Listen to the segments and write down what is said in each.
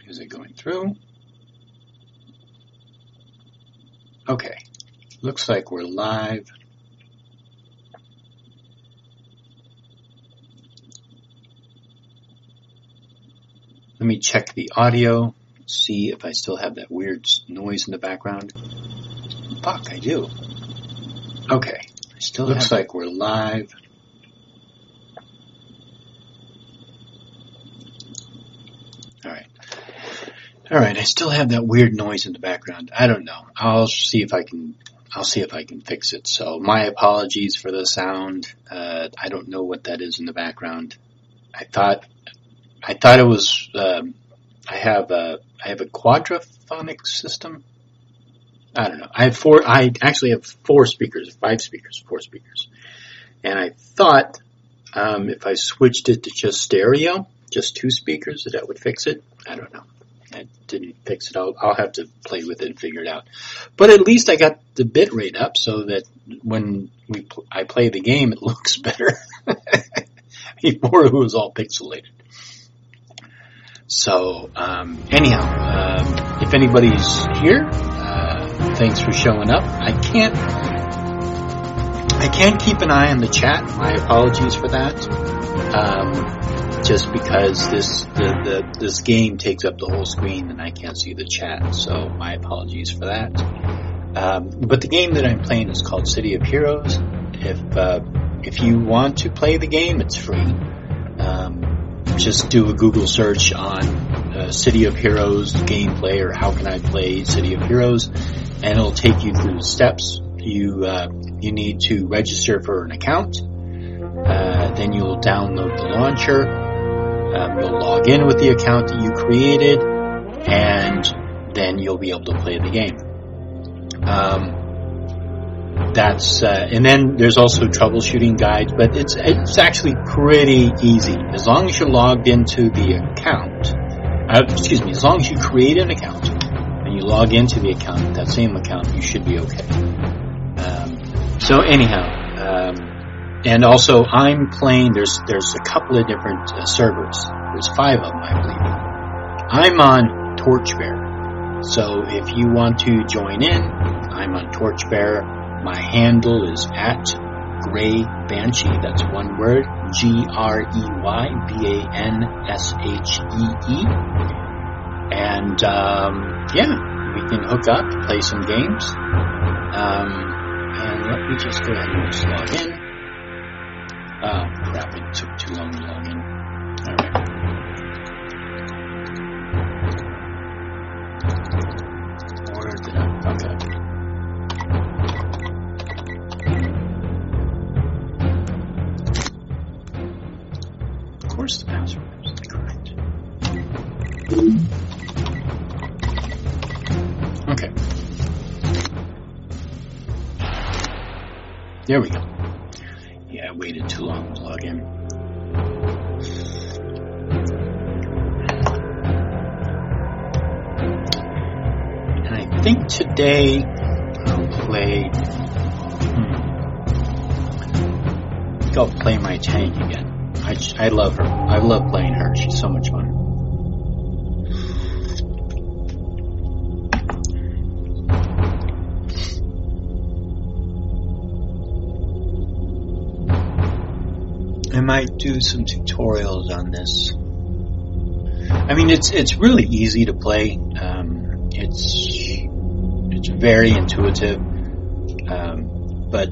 Is it going through? Okay. Looks like we're live. Let me check the audio, see if I still have that weird noise in the background. Fuck, I do. Okay. Still looks like we're live. All right, I still have that weird noise in the background. I don't know. I'll see if I can fix it. So my apologies for the sound. I don't know what that is in the background. I thought it was. I have a quadraphonic system. I don't know. I actually have 4 speakers, 5 speakers, 4 speakers, and I thought if I switched it to just stereo, just 2 speakers, that would fix it. I don't know. I didn't fix it. I'll have to play with it and figure it out. But at least I got the bit rate up so that when I play the game, it looks better. Before it was all pixelated. So anyhow, if anybody's here, thanks for showing up. I can't keep an eye on the chat. My apologies for that. Just because this game takes up the whole screen and I can't see the chat, so my apologies for that. But the game that I'm playing is called City of Heroes. If you want to play the game, it's free. Just do a Google search on City of Heroes gameplay or how can I play City of Heroes, and it'll take you through the steps. You need to register for an account. Then you'll download the launcher. You'll log in with the account that you created, and then you'll be able to play the game. And then there's also troubleshooting guides, but it's actually pretty easy. As long as you're logged into the account, as long as you create an account and you log into the account, that same account, you should be okay. So anyhow, and also I'm playing, there's a couple of different servers. There's 5 of them, I believe. I'm on Torchbearer. So if you want to join in, I'm on Torchbearer. My handle is @Grey Banshee. That's one word. GreyBanshee. And we can hook up, play some games. And let me just go ahead and just log in. Oh crap! It took too long to log in. All right. Or did I fuck up? Of course the password is correct. Okay. There we go. Yeah, I waited too long to log in. And I think today I'll play... I'll play my tank again. I love her. I love playing her. She's so much fun. I might do some tutorials on this. I mean, it's really easy to play. It's very intuitive. But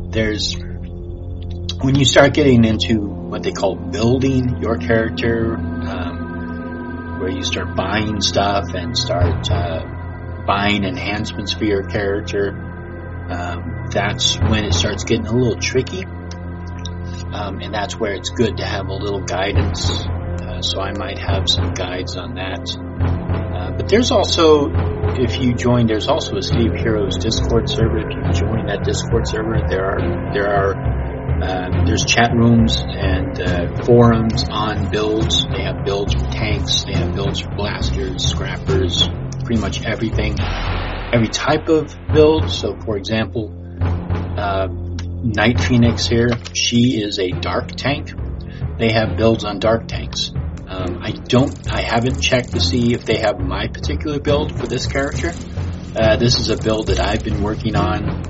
when you start getting into what they call building your character, where you start buying stuff and start buying enhancements for your character, that's when it starts getting a little tricky. And that's where it's good to have a little guidance. So I might have some guides on that. But there's also, if you join, there's also a City of Heroes Discord server. If you join that Discord server, there's chat rooms and forums on builds. They have builds for tanks. They have builds for blasters, scrappers, pretty much everything. Every type of build. So, for example, Night Phoenix here, she is a dark tank. They have builds on dark tanks. I haven't checked to see if they have my particular build for this character. This is a build that I've been working on.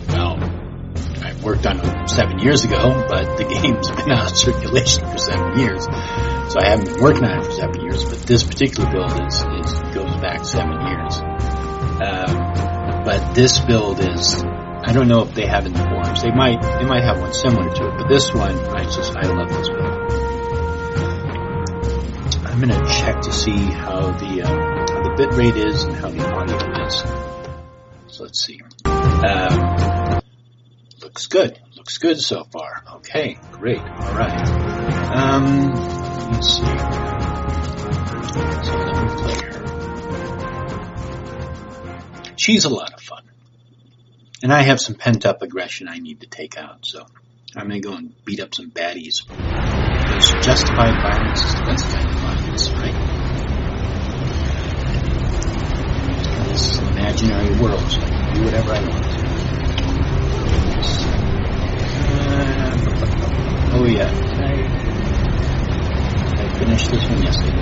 Well, I worked on it 7 years ago, but the game's been out of circulation for 7 years. So I haven't been working on it for 7 years, but this particular build goes back 7 years. But this build is, I don't know if they have in the forums. They might have one similar to it, but this one, I love this build. I'm gonna check to see how the bit rate is and how the audio is. So let's see. Looks good. Looks good so far. Okay, great. All right. Let's see. So let me play her. She's a lot of fun. And I have some pent-up aggression I need to take out, so I'm going to go and beat up some baddies. Because justified violence is the best kind of violence, right? This is an imaginary world, so I can do whatever I want to. Oh yeah, did I finish this one? Yes, I did.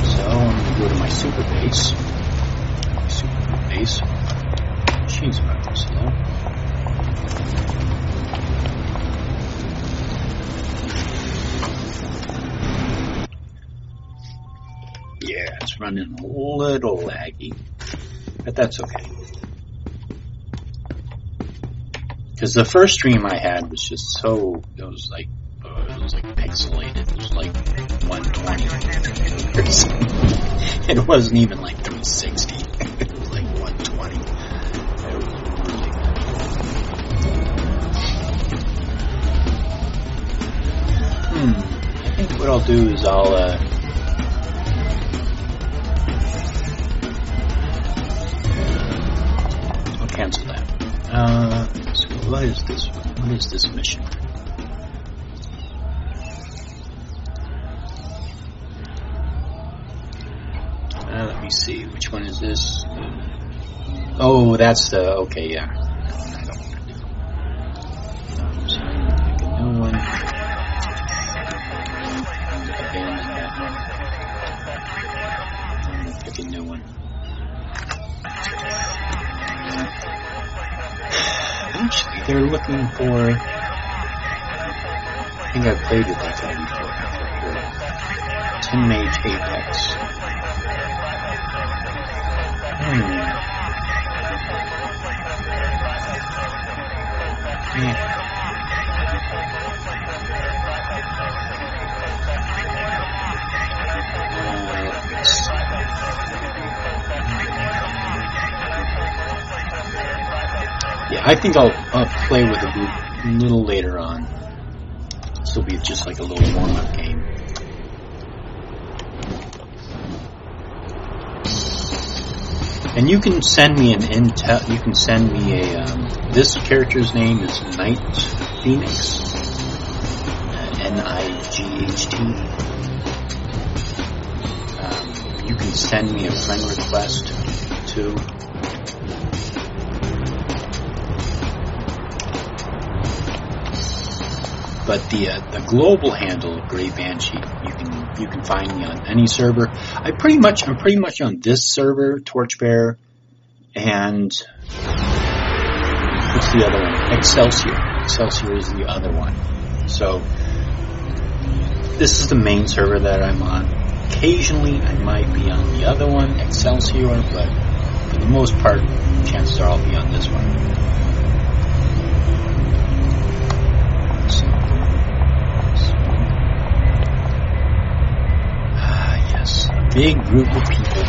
So I'm going to go to my super base. She's running slow. Yeah, it's running a little laggy, but that's okay. Because the first stream I had was just so, it was like pixelated. It was like 120. It wasn't even like 360. It was like 120. It was really good. I think what I'll do is I'll cancel that. So what is this one? What is this mission? Let me see. Which one is this? Oh, that's the... Okay, yeah. I don't want to do. So I'm going to pick a new one. Abandon that one. I'm going to pick a new one. Actually, they're looking for... I think I've played with that guy before. Tin Mage Apex. Yeah, I think I'll play with the group a little later on. This will be just like a little warm-up game. And you can send me an intel. You can send me a. This character's name is Night Phoenix. NIGHT. You can send me a friend request too. But the global handle of Grey Banshee, you can find me on any server. I'm pretty much on this server, Torchbearer, and what's the other one? Excelsior. Excelsior is the other one. So this is the main server that I'm on. Occasionally I might be on the other one, Excelsior, but for the most part, chances are I'll be on this one. Big group of people.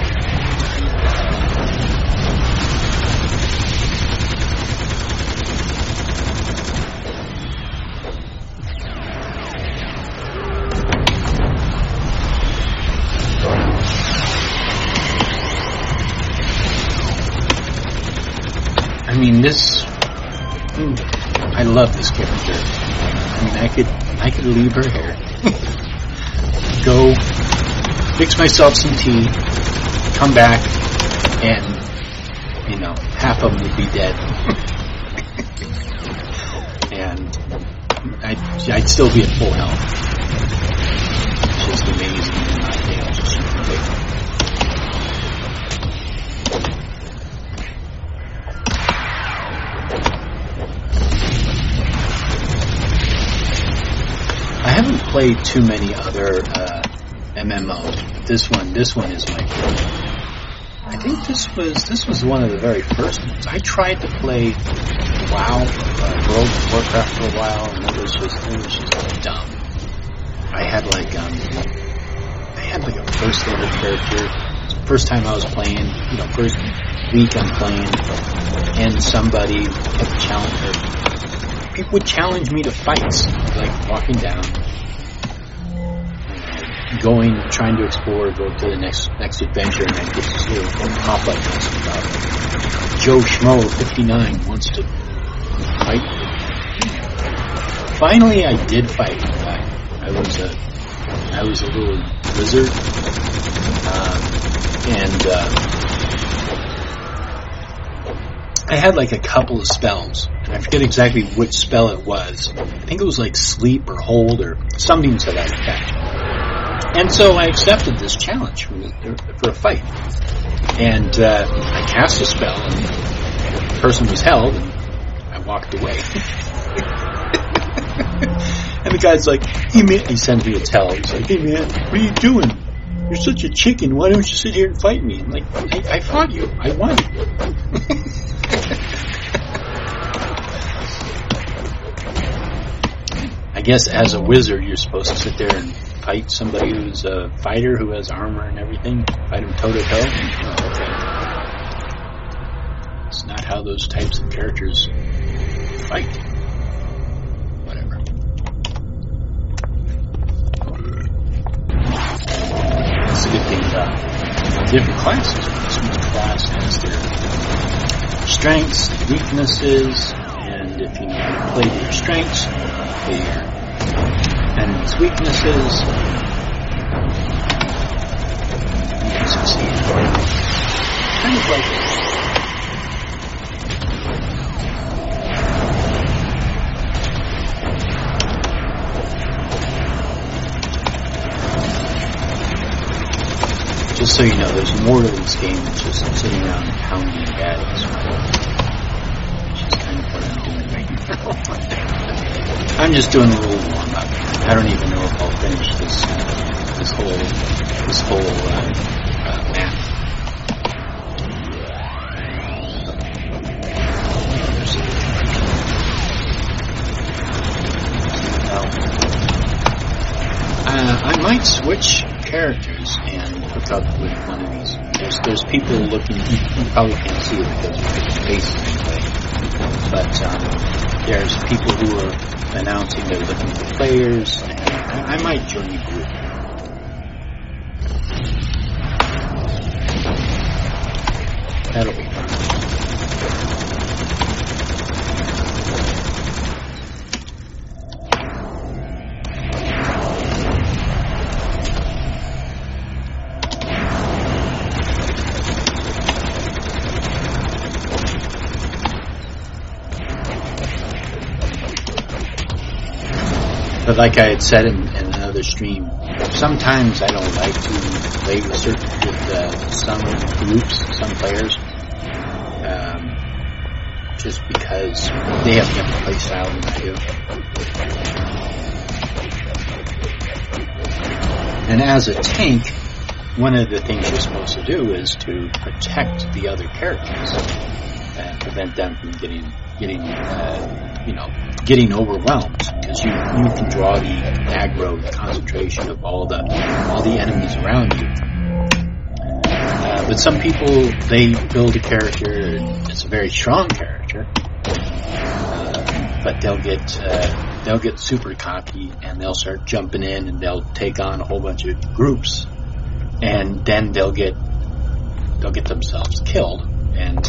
I mean, I love this character. I mean, I could leave her hair. Go fix myself some tea, come back, and, half of them would be dead. And I'd still be at full health. It's just amazing that my tail's just super big. I haven't played too many other MMOs. This one is my favorite. I think this was one of the very first ones. I tried to play WoW, World of Warcraft for a while, and it was just dumb. I had like a first level character. First time I was playing, first week I'm playing, and somebody kept challenging. People would challenge me to fights, like walking down, trying to explore, go to the next adventure, and I get to see a pop-up message about Joe Schmo 59 wants to fight. Finally, I did fight the guy. I was a little wizard, and I had like a couple of spells, and I forget exactly which spell it was. I think it was like sleep or hold or something to that effect. And so I accepted this challenge for a fight. And I cast a spell, and the person was held, and I walked away. And the guy's like, hey man, he sends me a tell. He's like, hey man, what are you doing? You're such a chicken. Why don't you sit here and fight me? I'm like, I fought you. I won. I guess as a wizard, you're supposed to sit there and fight somebody who's a fighter who has armor and everything. Fight him toe to toe. Oh, okay. It's not how those types of characters fight. Whatever. That's a good thing about different classes. Each class has their strengths, weaknesses, and if you know how to play to your strengths, play your enemy's weaknesses, you can succeed. Kind of like it. Just so you know, there's more to this game than just sitting around pounding battles. Which is kind of what I'm doing right now. I'm just doing a little warm-up. I don't even know if I'll finish this whole map. I might switch characters and hook up with one of these. There's people looking. You probably can't see it because of the faces anyway. But there's people who are announcing they're looking for players, and I might join the group. That'll be fun. But like I had said in another stream, sometimes I don't like to play with some groups, some players, just because they have a different play style than I do. And as a tank, one of the things you're supposed to do is to protect the other characters and prevent them from getting overwhelmed, because you can draw the aggro, the concentration of all the enemies around you. But some people, they build a character, it's a very strong character, but they'll get super cocky and they'll start jumping in and they'll take on a whole bunch of groups, and then they'll get themselves killed. And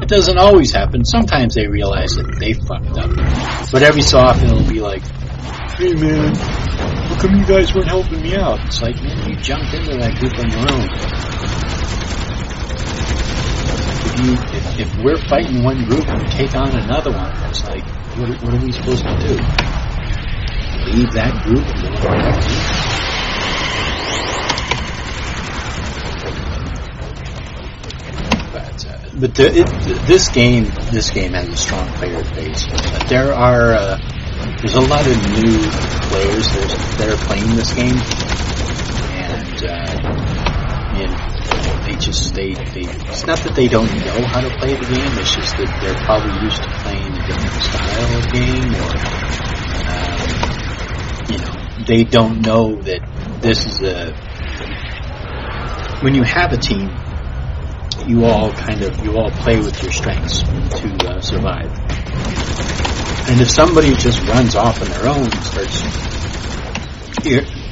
it doesn't always happen. Sometimes they realize that they fucked up. But every so often it'll be like, hey man, how come you guys weren't helping me out? It's like, man, you jumped into that group on your own. if we're fighting one group and we take on another one, it's like, what are we supposed to do? Leave that group and go to that group? But this game has a strong player base. There's a lot of new players that are playing this game, and it's not that they don't know how to play the game. It's just that they're probably used to playing a different style of game, or they don't know that this is when you have a team, you all play with your strengths to survive. And if somebody just runs off on their own and starts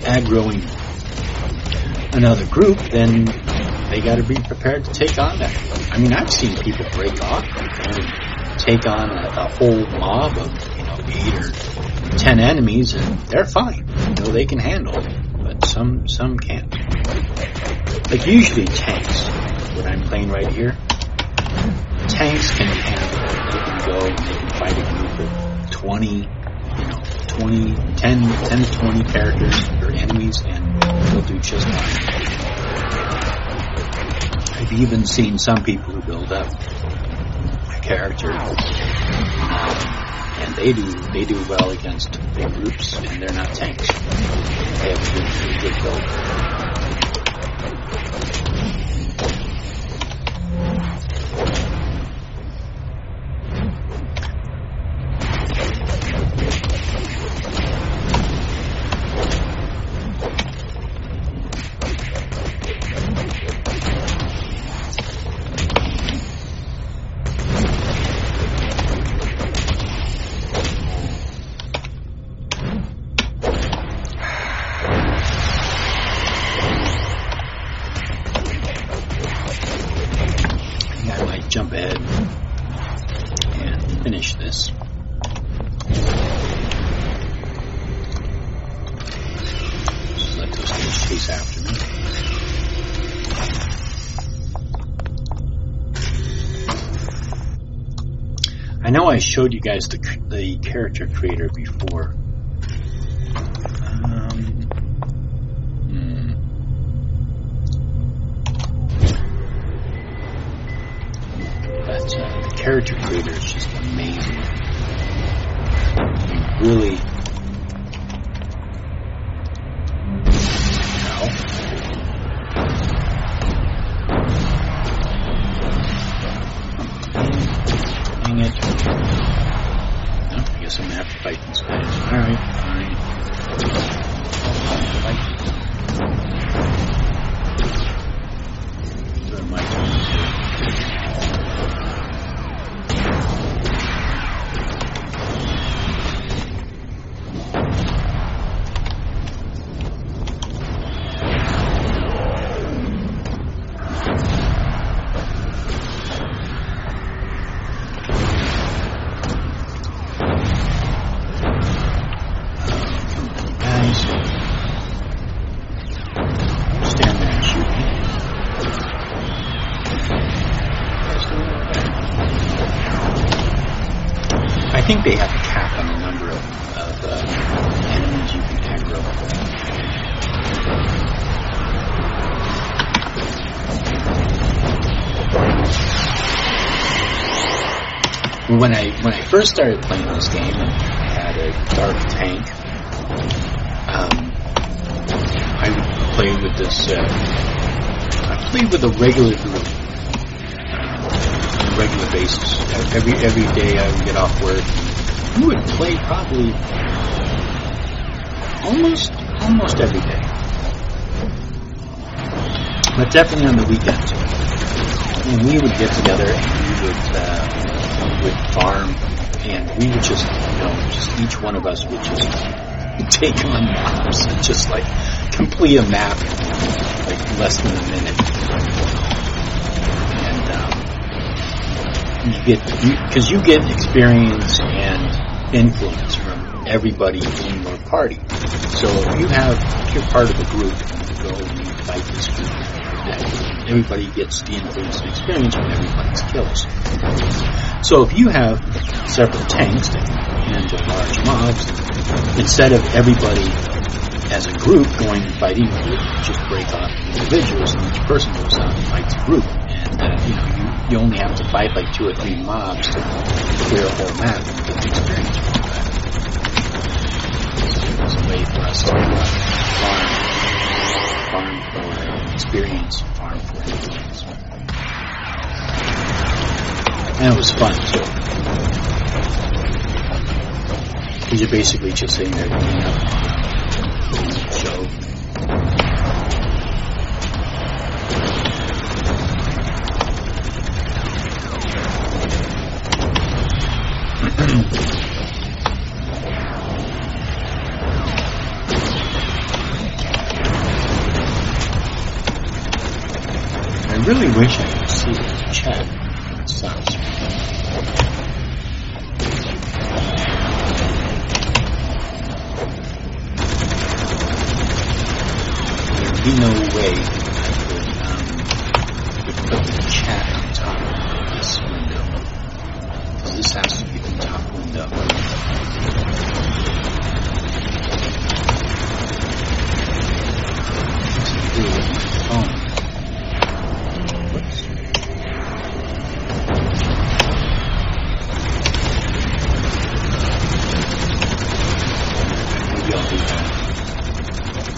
aggroing another group, then they got to be prepared to take on that. I mean, I've seen people break off and take on a whole mob of 8 or 10 enemies, and they're fine. They can handle it, but some can't. Like usually tanks, what I'm playing right here, tanks can handle it. They can go and they can fight a group of 10 to 20 characters or enemies, and they'll do just fine. I've even seen some people who build up a character, and they do well against big groups, and they're not tanks. They have a good build. Jump ahead and finish this. Just let those things chase after me. I know I showed you guys the character creator before. The character creator is just amazing. Really, dang it. No, I guess I'm gonna have to fight these guys. Alright, fine. Fight. So my turn. I think they have a cap on the number of enemies you can aggro. When I first started playing this game, I had a dark tank. I played with this. I played with a regular group. Regular basis. Every day I would get off work. We would play probably almost every day, but definitely on the weekends. And we would get together and we would farm, and we would just each one of us would just take on maps and just like complete a map in like less than a minute. Because you get experience and influence from everybody in your party. So if you're part of a group and you go and you fight this group, everybody gets the influence and experience from everybody's kills. So if you have several tanks that handle large mobs, instead of everybody as a group going and fighting, you just break off individuals and each person goes out and fights a group. And you only have to fight like 2 or 3 mobs to clear a whole map and get the experience from that. It's a way for us to farm for experience, farm for influence. And it was fun too. Because you're basically just sitting there cleaning up show. I really wish I could see the chat. It sucks. There'd be no way I could put the chat on top of this window. Because this has to be the top window. What's it do with my phone?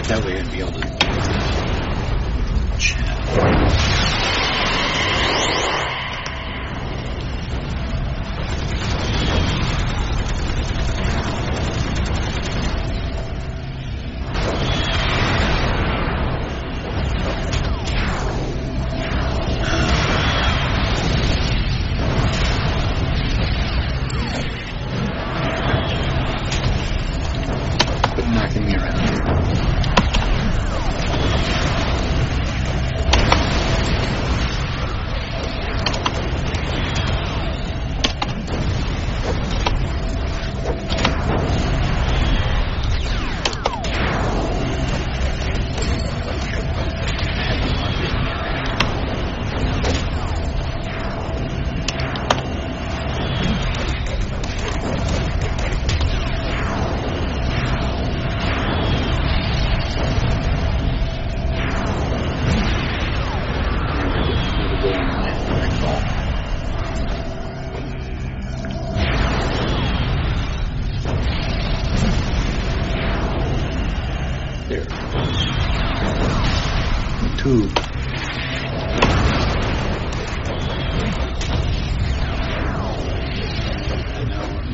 That way I'd be able to chat. Quit knocking me around. There. Two.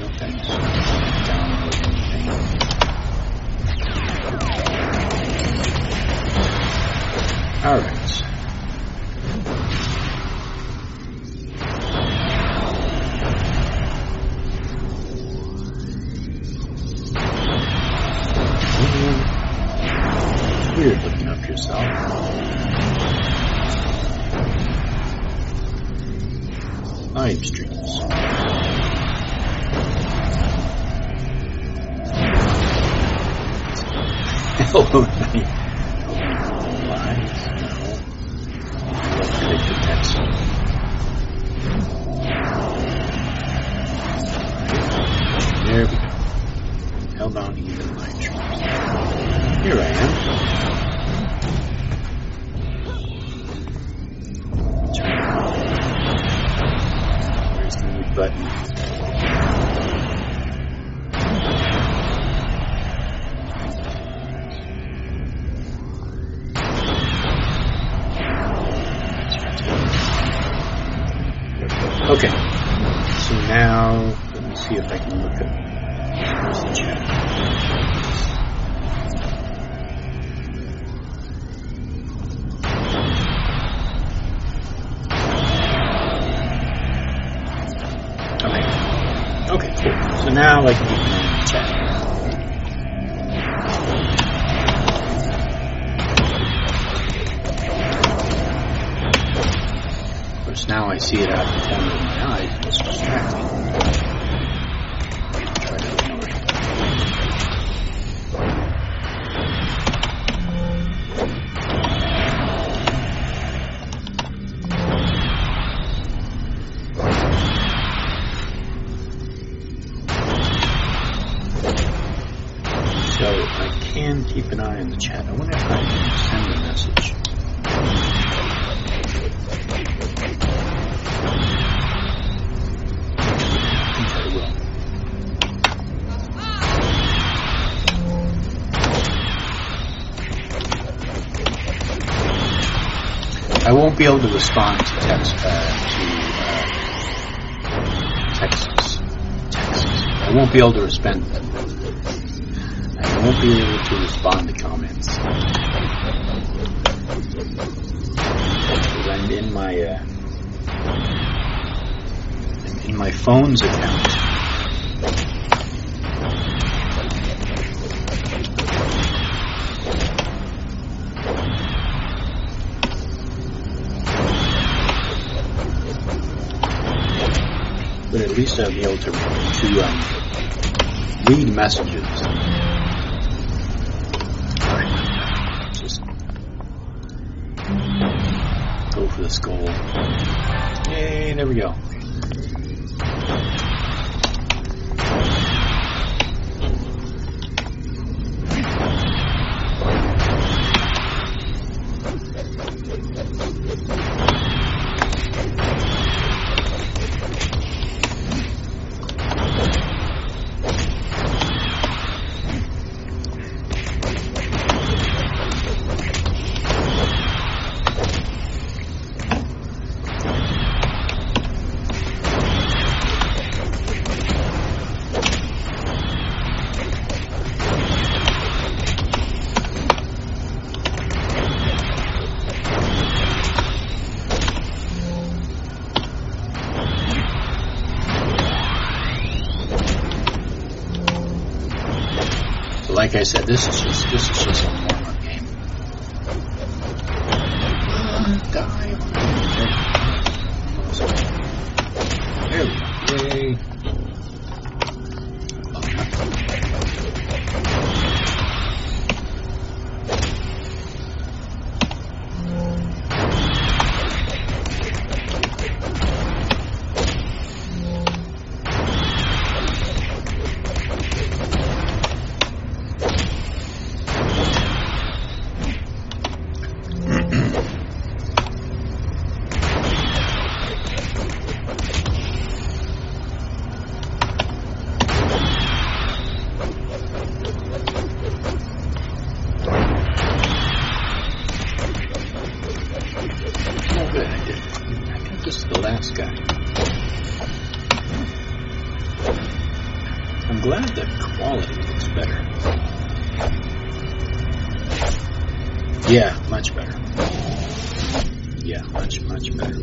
No thanks. Download anything. Alright. Weird looking up yourself. Live streams. Hello, night. Lives? No. Let's click the text. There we go. Held on even live streams. Here I am. Where's the mute button? Okay. So now, let me see if I can look at the chat. Okay, cool. So now I can get in the chat. Of course, now I see it out of the corner of my eye. It's distracting. Try to ignore it. keep an eye on the chat. I wonder if I can send a message. I think I will. I won't be able to respond to texts. I won't be able to respond. I won't be able to respond to comments. I'm in my phone's account. But at least I'll be able to read messages. Just go for this goal. Yay, there we go. Like I said, this is just a warm-up game. Die. There we go. Yay. I'm glad the quality looks better. Yeah, much better. Yeah, much better.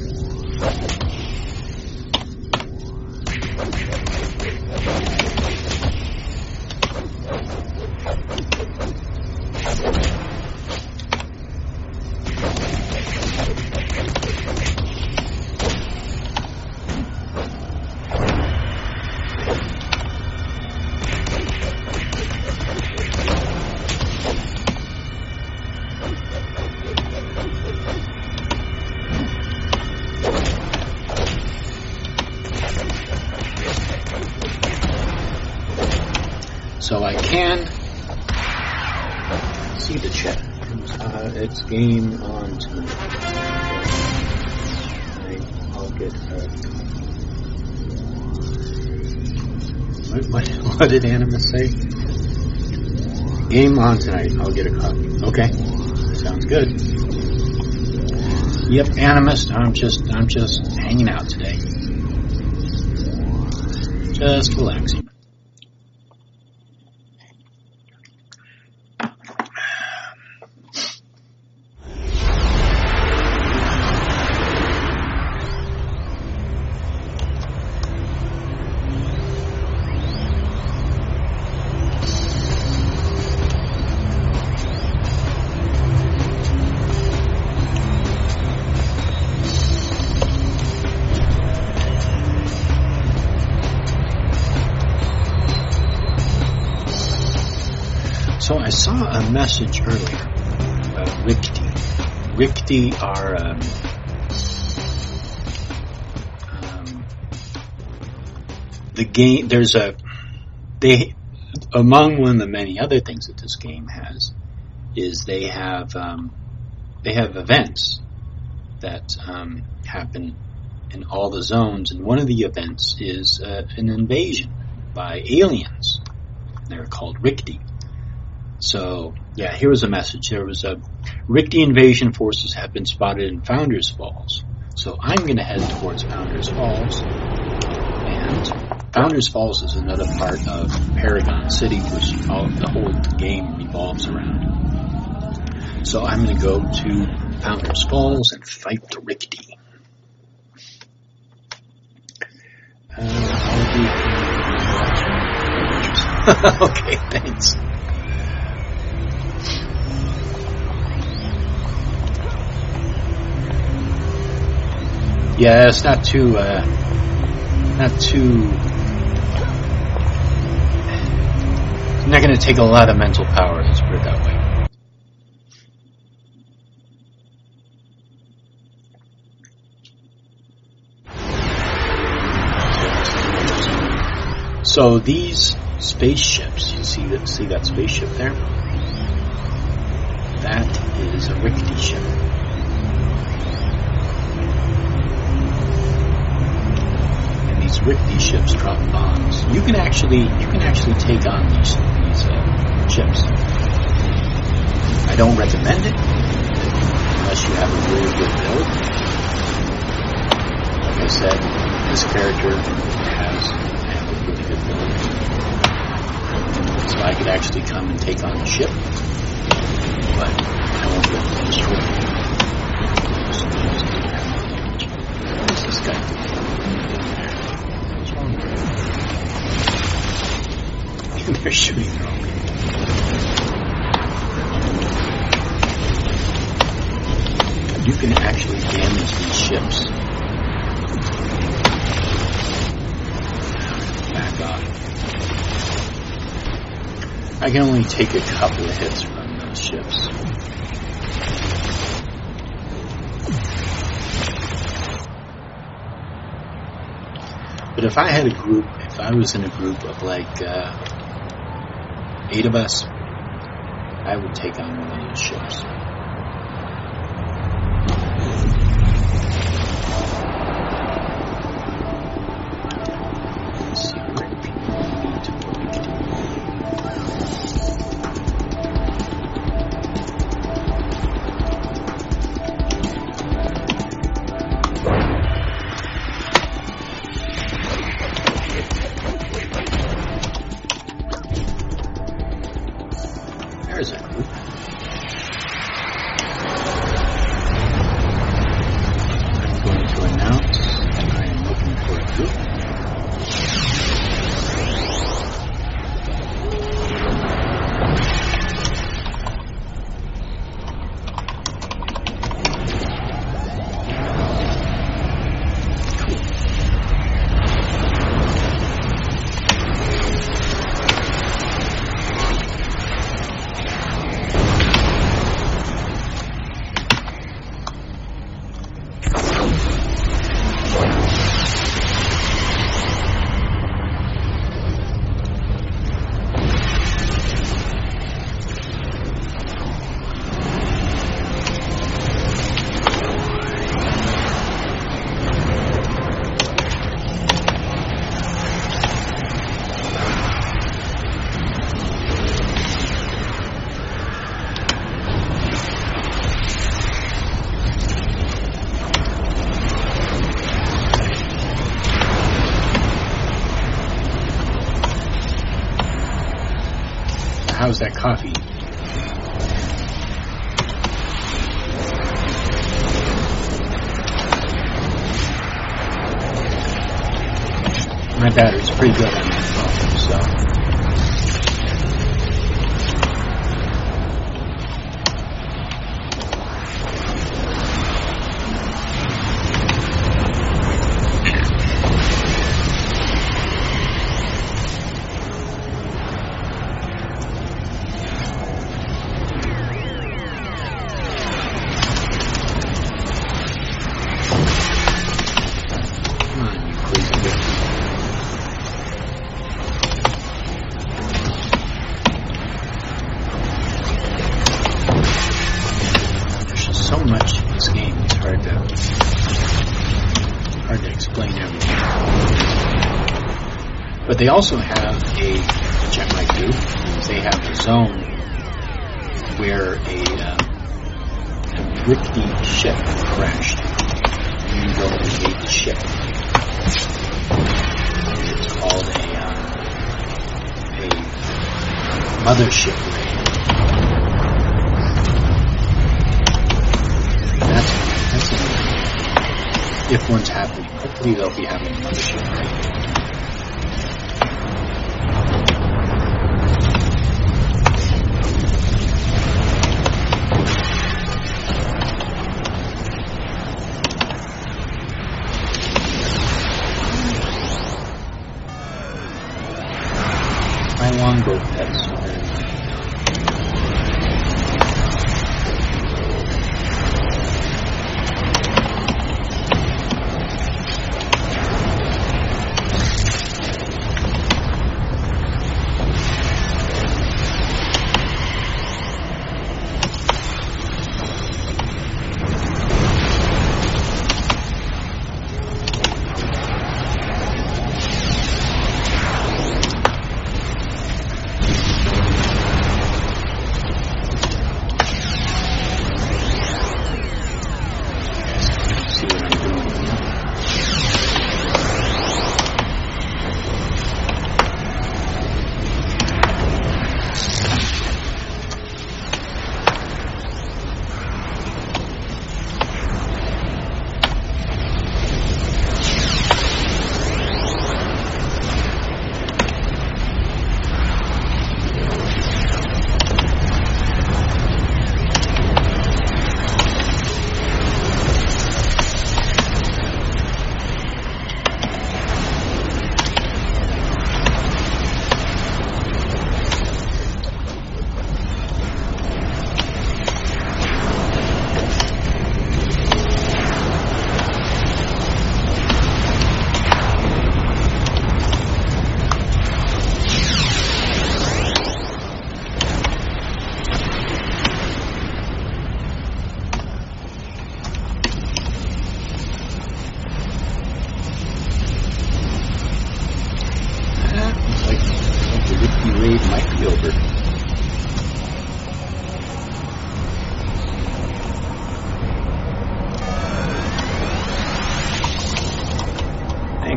So I can see the chat. It's game on tonight. I'll get what did Animus say? Game on tonight. I'll get a copy. Okay, sounds good. Yep, Animus. I'm just hanging out today. Just relaxing. So I saw a message earlier about Rikti. Rikti are the game. Among one of the many other things that this game has is they have events that happen in all the zones, and one of the events is an invasion by aliens. They're called Rikti. So, yeah, here was a message. There was a Rikti invasion forces have been spotted in Founders Falls. So I'm going to head towards Founders Falls. And Founders Falls is another part of Paragon City, which the whole game revolves around. So I'm going to go to Founders Falls and fight the Rikti. Okay, thanks. Yeah, it's not too, not going to take a lot of mental power, let's put it that way. So these spaceships, you see that spaceship there? That is a Rikti ship. And these Rikti ships drop bombs. You can actually take on these ships. I don't recommend it unless you have a really good build. Like I said, this character has really good build. So I could actually come and take on the ship, but I won't be able to destroy it. What is this guy doing? What's wrong with him? They're shooting at me. You can actually damage these ships. Back off. I can only take a couple of hits from those ships. But if I was in a group of like 8 of us, I would take on one of those ships. How's that coffee? My battery's pretty good on my phone, so. But they also have which I might do, is they have a zone where a rickety ship crashed. You go invade the ship. It's called a mothership raid. That's if one's happening. Hopefully they'll be having a mothership raid. Longbow pets.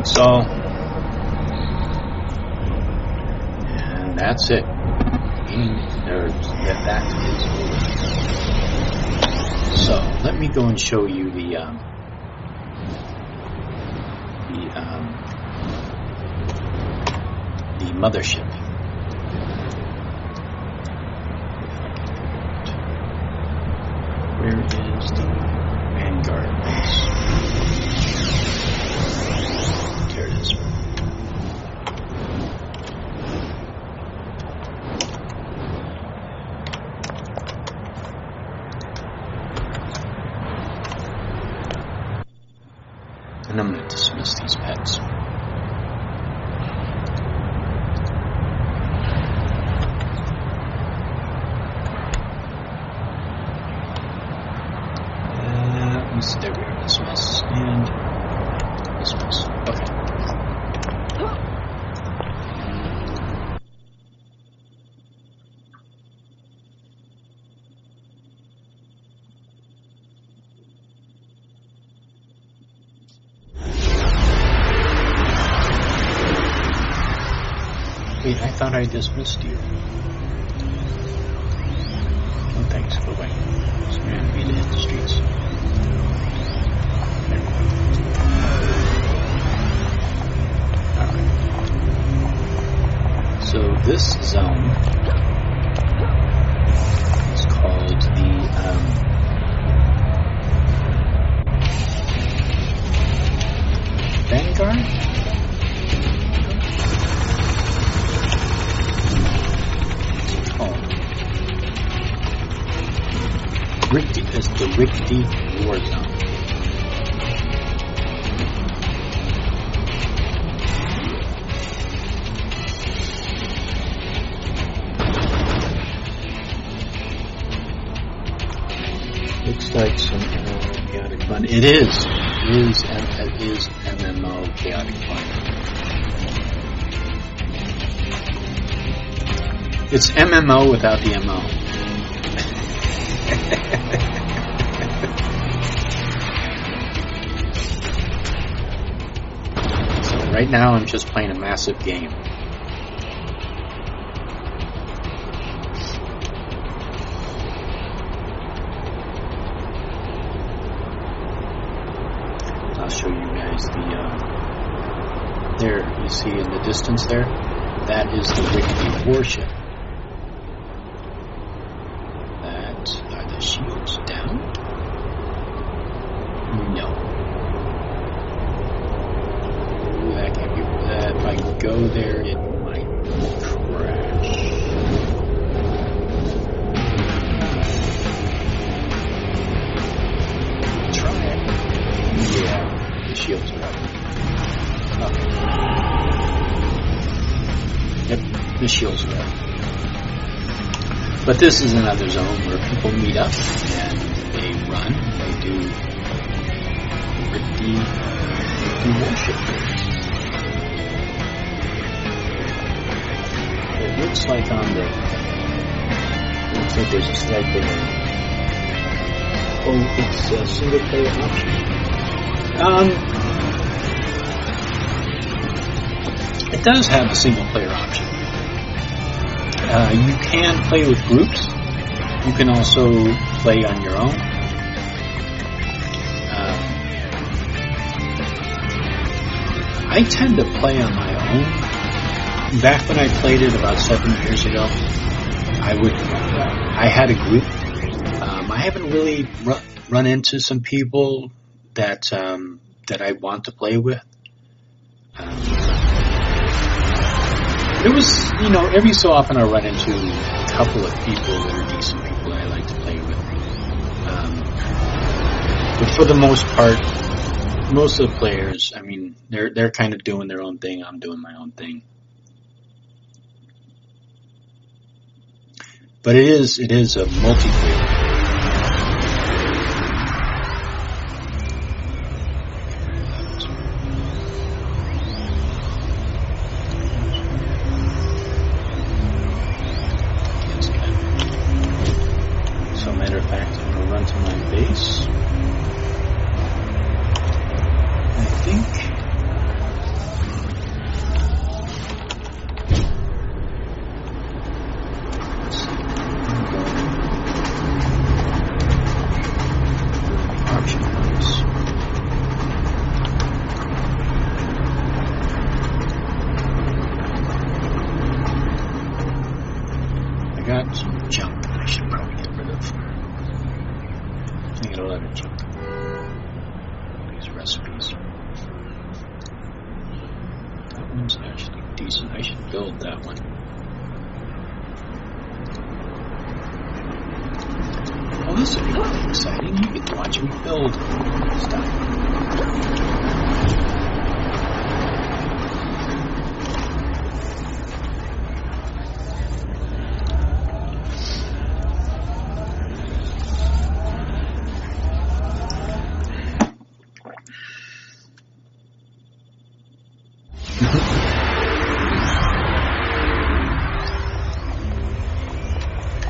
So, and that's it. That is over. So, let me go and show you the mothership. Where is the Vanguard base? There it is. And I'm going to dismiss these pets. There we are. Dismiss and dismiss. Okay. Wait, I thought I dismissed you. Oh, thanks. Bye-bye. So we're going to hit the streets. So this zone is called the Vanguard? What's it called? It's the Rickety War Zone. Looks like some MMO chaotic fun. It is MMO chaotic fun. It's MMO without the MO. So right now I'm just playing a massive game. I'll show you guys there you see in the distance there, that is the Rickety warship. Are the shields down? No. Ooh, that can't be. If I go there, it might crash. Try it. Yeah, the shields are up. Okay. Yep, the shields are up. But this is another zone where people meet up and they run. They do warship. It looks like there's a slight delay. Oh, it's a single player option. It does have a single player option. You can play with groups. You can also play on your own. I tend to play on my own. Back when I played it about 7 years ago, I had a group. I haven't really run into some people that I want to play with. There was, every so often I run into a couple of people that are decent people that I like to play with. But for the most part, most of the players, they're kind of doing their own thing. I'm doing my own thing. But it is a multiplayer.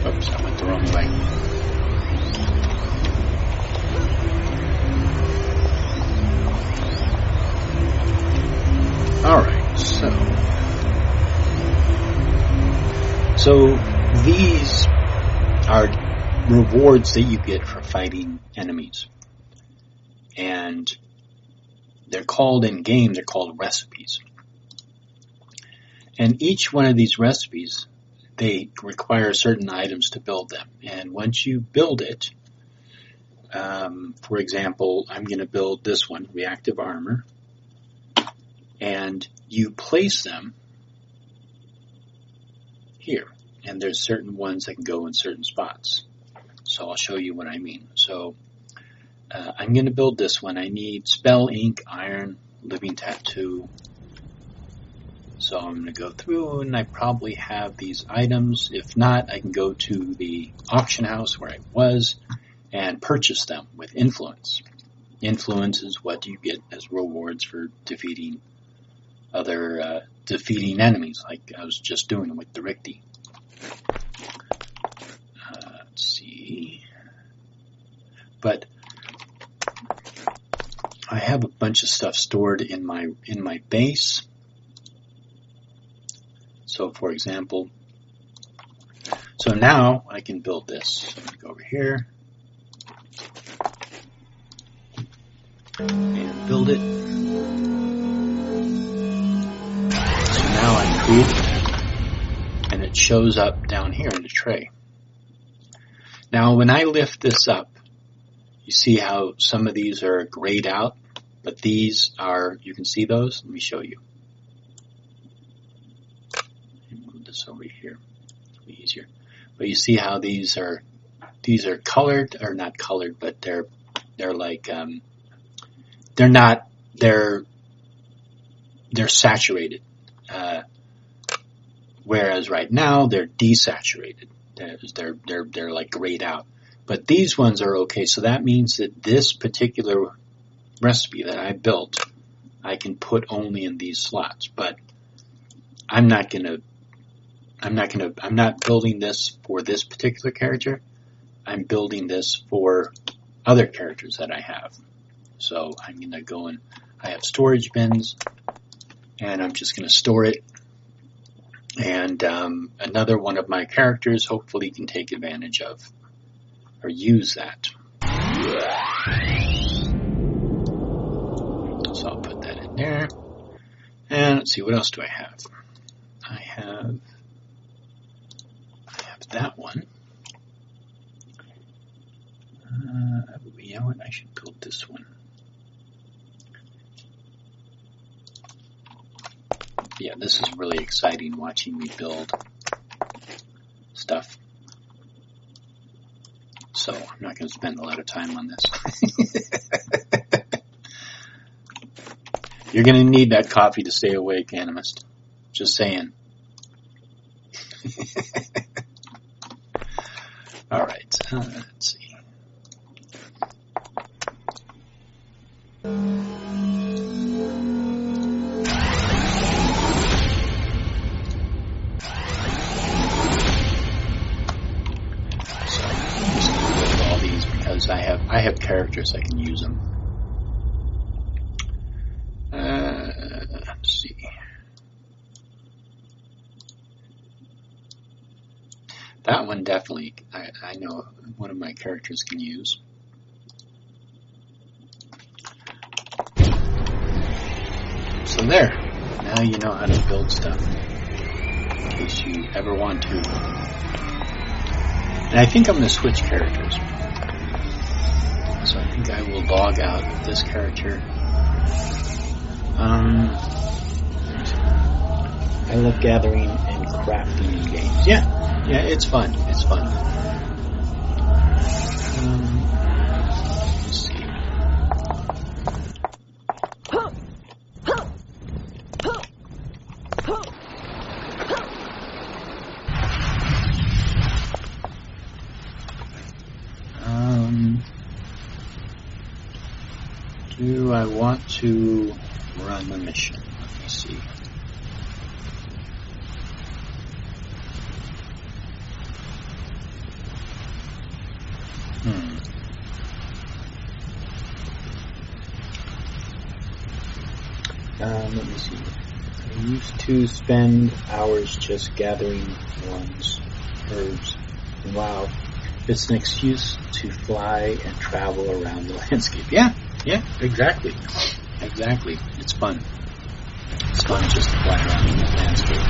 Oops, I went the wrong way. Alright, so these are rewards that you get for fighting enemies. And they're called in game, they're called recipes. And each one of these recipes, they require certain items to build them. And once you build it, for example, I'm going to build this one, reactive armor. And you place them here. And there's certain ones that can go in certain spots. So I'll show you what I mean. So I'm going to build this one. I need spell, ink, iron, living tattoo. So I'm going to go through and I probably have these items. If not, I can go to the auction house where I was and purchase them with influence. Influence is what you get as rewards for defeating enemies, like I was just doing with the Rickety. Let's see. But I have a bunch of stuff stored in my base. So, for example, so now I can build this. So I'm going to go over here and build it. So now I create it, and it shows up down here in the tray. Now, when I lift this up, you see how some of these are grayed out, but these are, you can see those? Let me show you. Move this over here. It'll be easier. But you see how these are colored, or not colored, but they're like, they're saturated. Whereas right now they're desaturated. They're like grayed out. But these ones are okay. So that means that this particular recipe that I built, I can put only in these slots. But I'm not building this for this particular character. I'm building this for other characters that I have. So I'm going to go and I have storage bins, and I'm just going to store it. And another one of my characters hopefully can take advantage of or use that. So I'll put that in there. And let's see, what else do I have? I have that one. You know what? I should build this one. Yeah, this is really exciting watching me build stuff. So I'm not going to spend a lot of time on this. You're going to need that coffee to stay awake, Animist. Just saying. All right, let's see. I have characters I can use them. Let's see. That one definitely, I know one of my characters can use. So there. Now you know how to build stuff. In case you ever want to. And I think I'm going to switch characters. So I think I will log out of this character. I love gathering and crafting in games. Yeah, it's fun. It's fun. Let's see. Do I want to run the mission? Let me see. Let me see. I used to spend hours just gathering herbs. Wow. It's an excuse to fly and travel around the landscape. Yeah, exactly. Exactly. It's fun. It's fun just to fly around in the landscape.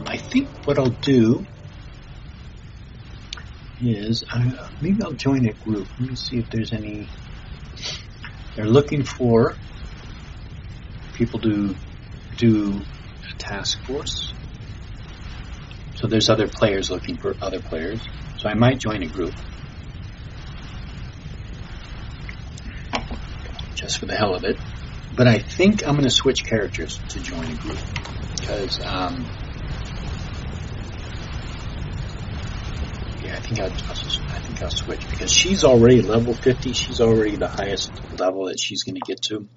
I think what I'll do is, maybe I'll join a group. Let me see if there's any. They're looking for people to do a task force. So there's other players looking for other players. So I might join a group. Just for the hell of it. But I think I'm going to switch characters to join a group. Because, I think I'll switch because she's already level 50. She's already the highest level that she's going to get to.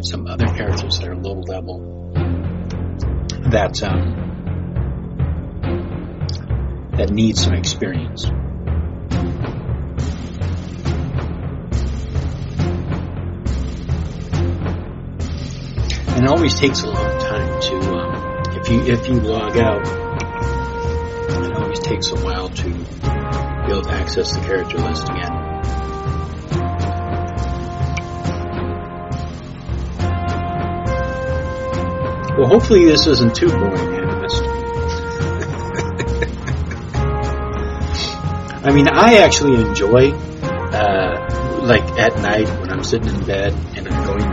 at some other characters that are low level that that need some experience. And it always takes a long time to, if you log out, it always takes a while to be able to access the character list again. Well, hopefully this isn't too boring, Animus. I mean, I actually enjoy, like at night when I'm sitting in bed and I'm going,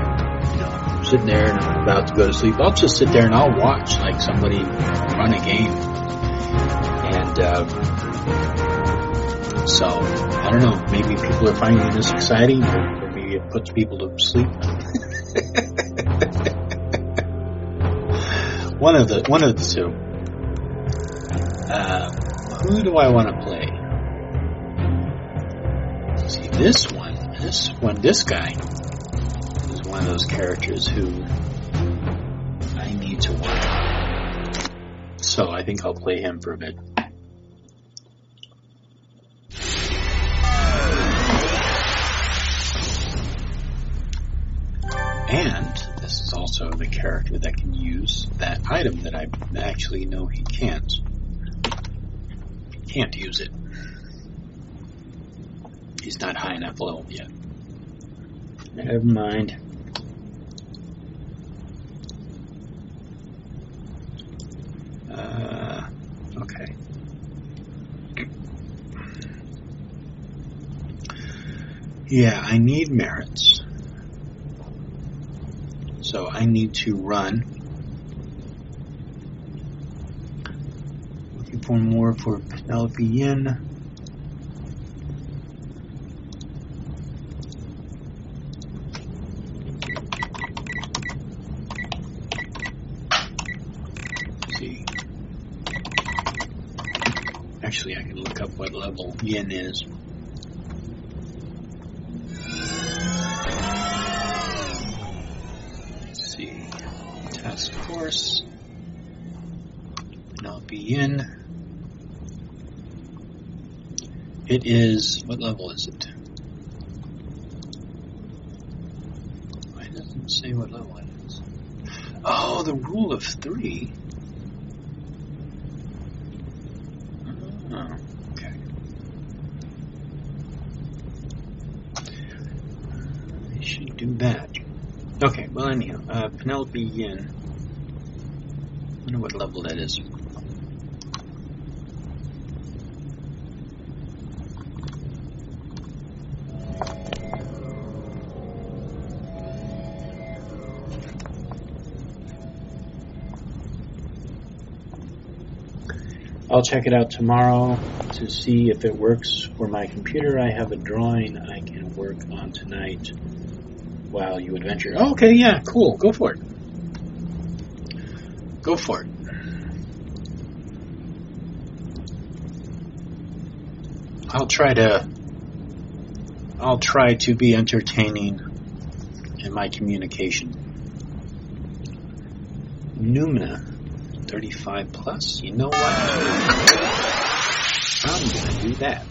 sitting there and I'm about to go to sleep, I'll just sit there and I'll watch like somebody run a game. And so, I don't know, maybe people are finding this exciting, or maybe it puts people to sleep. One of the two. Who do I want to play? See, this guy is one of those characters who I need to work on. So I think I'll play him for a bit. And this is also the character that can use that item that I actually know he can't. He can't use it. He's not high enough level yet. Never mind. Okay. Yeah, I need merits. So I need to run. Looking for more for Penelope Yin. Let's see. Actually, I can look up what level Yin is. Task Force. Penelope Yin. It is, what level is it? Why doesn't it say what level it is? Oh, the rule of 3. Oh, okay. I should do that. Okay, well anyhow, Penelope Yin. I wonder what level that is. I'll check it out tomorrow to see if it works for my computer. I have a drawing I can work on tonight while you adventure. Oh, okay, yeah, cool. Go for it. Go for it. I'll try to be entertaining in my communication. Numina, 35 plus. You know what? I'm gonna do that.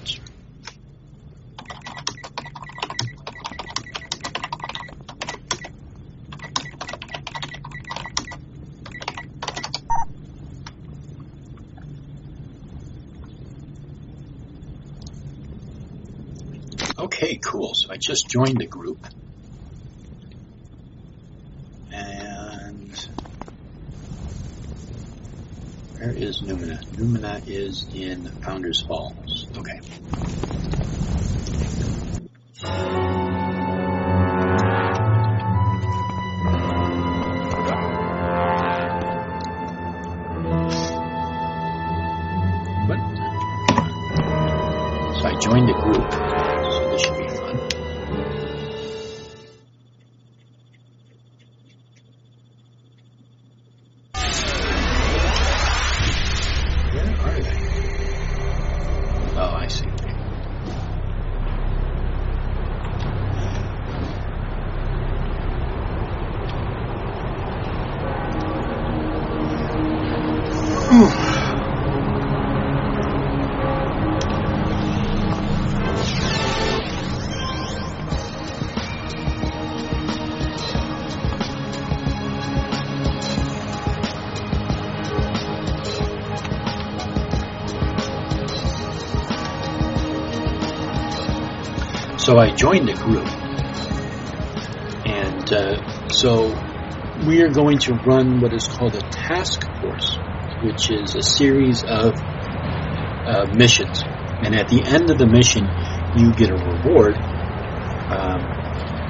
Okay, cool. So I just joined the group. And where is Numina? Numina is in Founders Falls. Okay. What? So I joined the group. This should be fun. Where are they? Oh, I see. So I joined the group, and so we are going to run what is called a task force, which is a series of missions. And at the end of the mission, you get a reward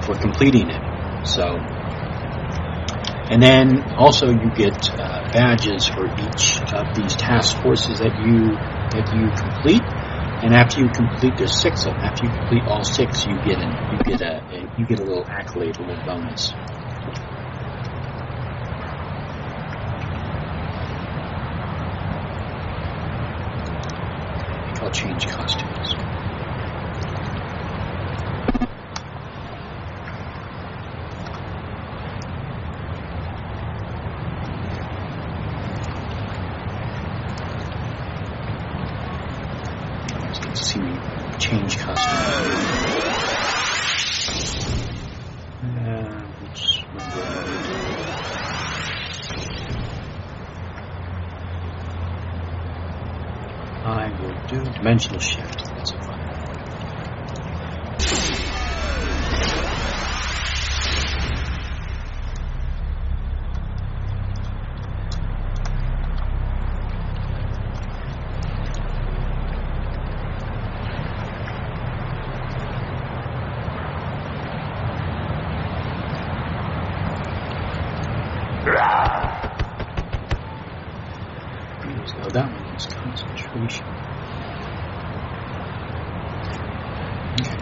for completing it. So, and then also you get badges for each of these task forces that you complete. And after you complete, there's 6 of them. After you complete all 6, you get a little accolade, a little bonus. I think I'll change costumes. See me change costume. Which one do I will do dimensional shift. That's a fun one. So that one is concentration. Okay.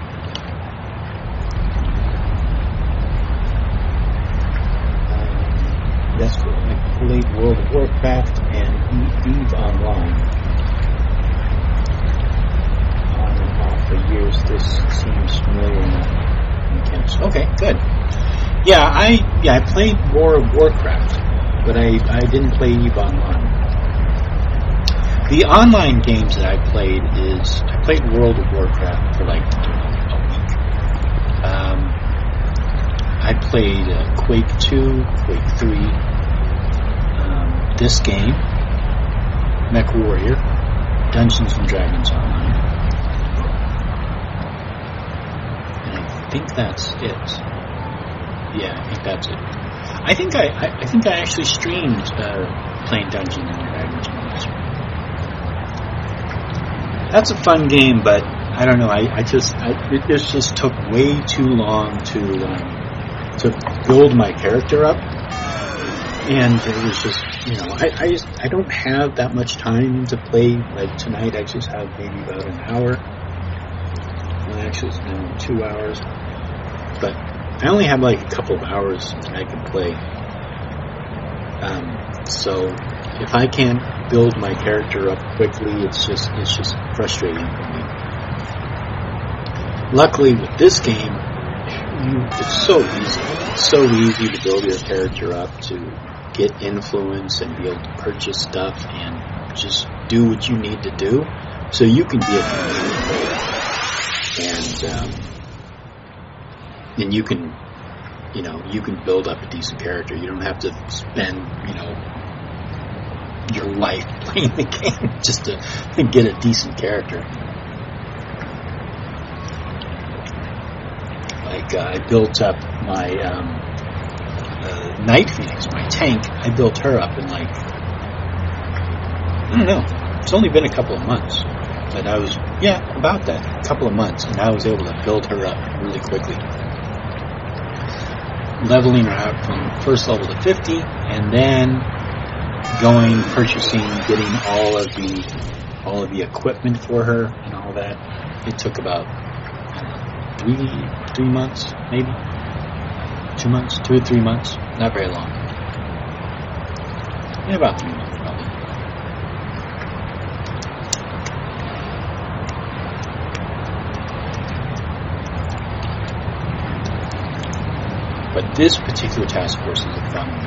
That's cool. I played World of Warcraft and EVE Online on and off for years. This seems familiar enough. Okay, good. Yeah, I played World of Warcraft, but I didn't play EVE Online. The online games that I played World of Warcraft for like a week. I played Quake 2, Quake 3, this game, MechWarrior, Dungeons and Dragons Online, and I think that's it. Yeah, I think that's it. I think I actually streamed playing Dungeons and Dragons Online. That's a fun game, but I don't know. It just took way too long to build my character up, and it was just, I don't have that much time to play. Like tonight, I just have maybe about an hour. Well, actually, it's now 2 hours, but I only have like a couple of hours I can play. So if I can't build my character up quickly, it's just frustrating for me. Luckily with this game, it's so easy. It's so easy to build your character up, to get influence and be able to purchase stuff and just do what you need to do, so you can be a complete player. And you can build up a decent character. You don't have to spend, your life playing the game just to get a decent character. Like, I built up my Night Phoenix, my tank. I built her up in like, I don't know, it's only been a couple of months. But I was, about that, a couple of months, and I was able to build her up really quickly. Leveling her out from first level to 50, and then purchasing, getting all of the equipment for her and all that. It took about 3 months, maybe 2 months, 2 or 3 months, not very long. Yeah, about 3 months probably. But this particular task force is a fun one.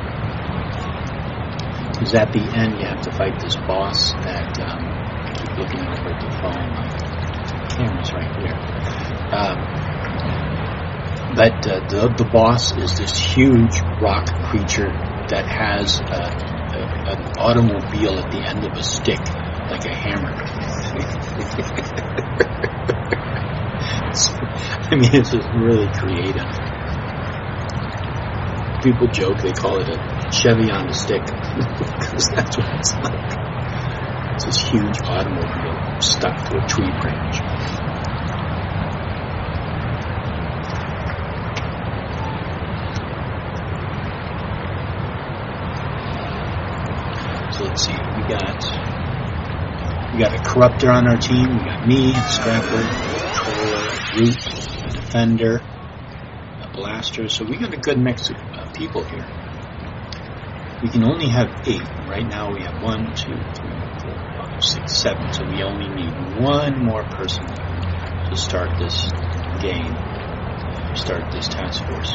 Because at the end you have to fight this boss that, I keep looking over at the phone, my camera's right here. But the boss is this huge rock creature that has an automobile at the end of a stick, like a hammer. I mean, it's just really creative. People joke they call it a Chevy on a stick because that's what it's like. It's this huge automobile stuck to a tree branch. So let's see. We got a corruptor on our team. We got me, Scrapper, controller, root, defender, a blaster. So we got a good mix of people here. We can only have 8. Right now we have 1, 2, 3, 4, 5, 6, 7. So we only need one more person to start this game, start this task force.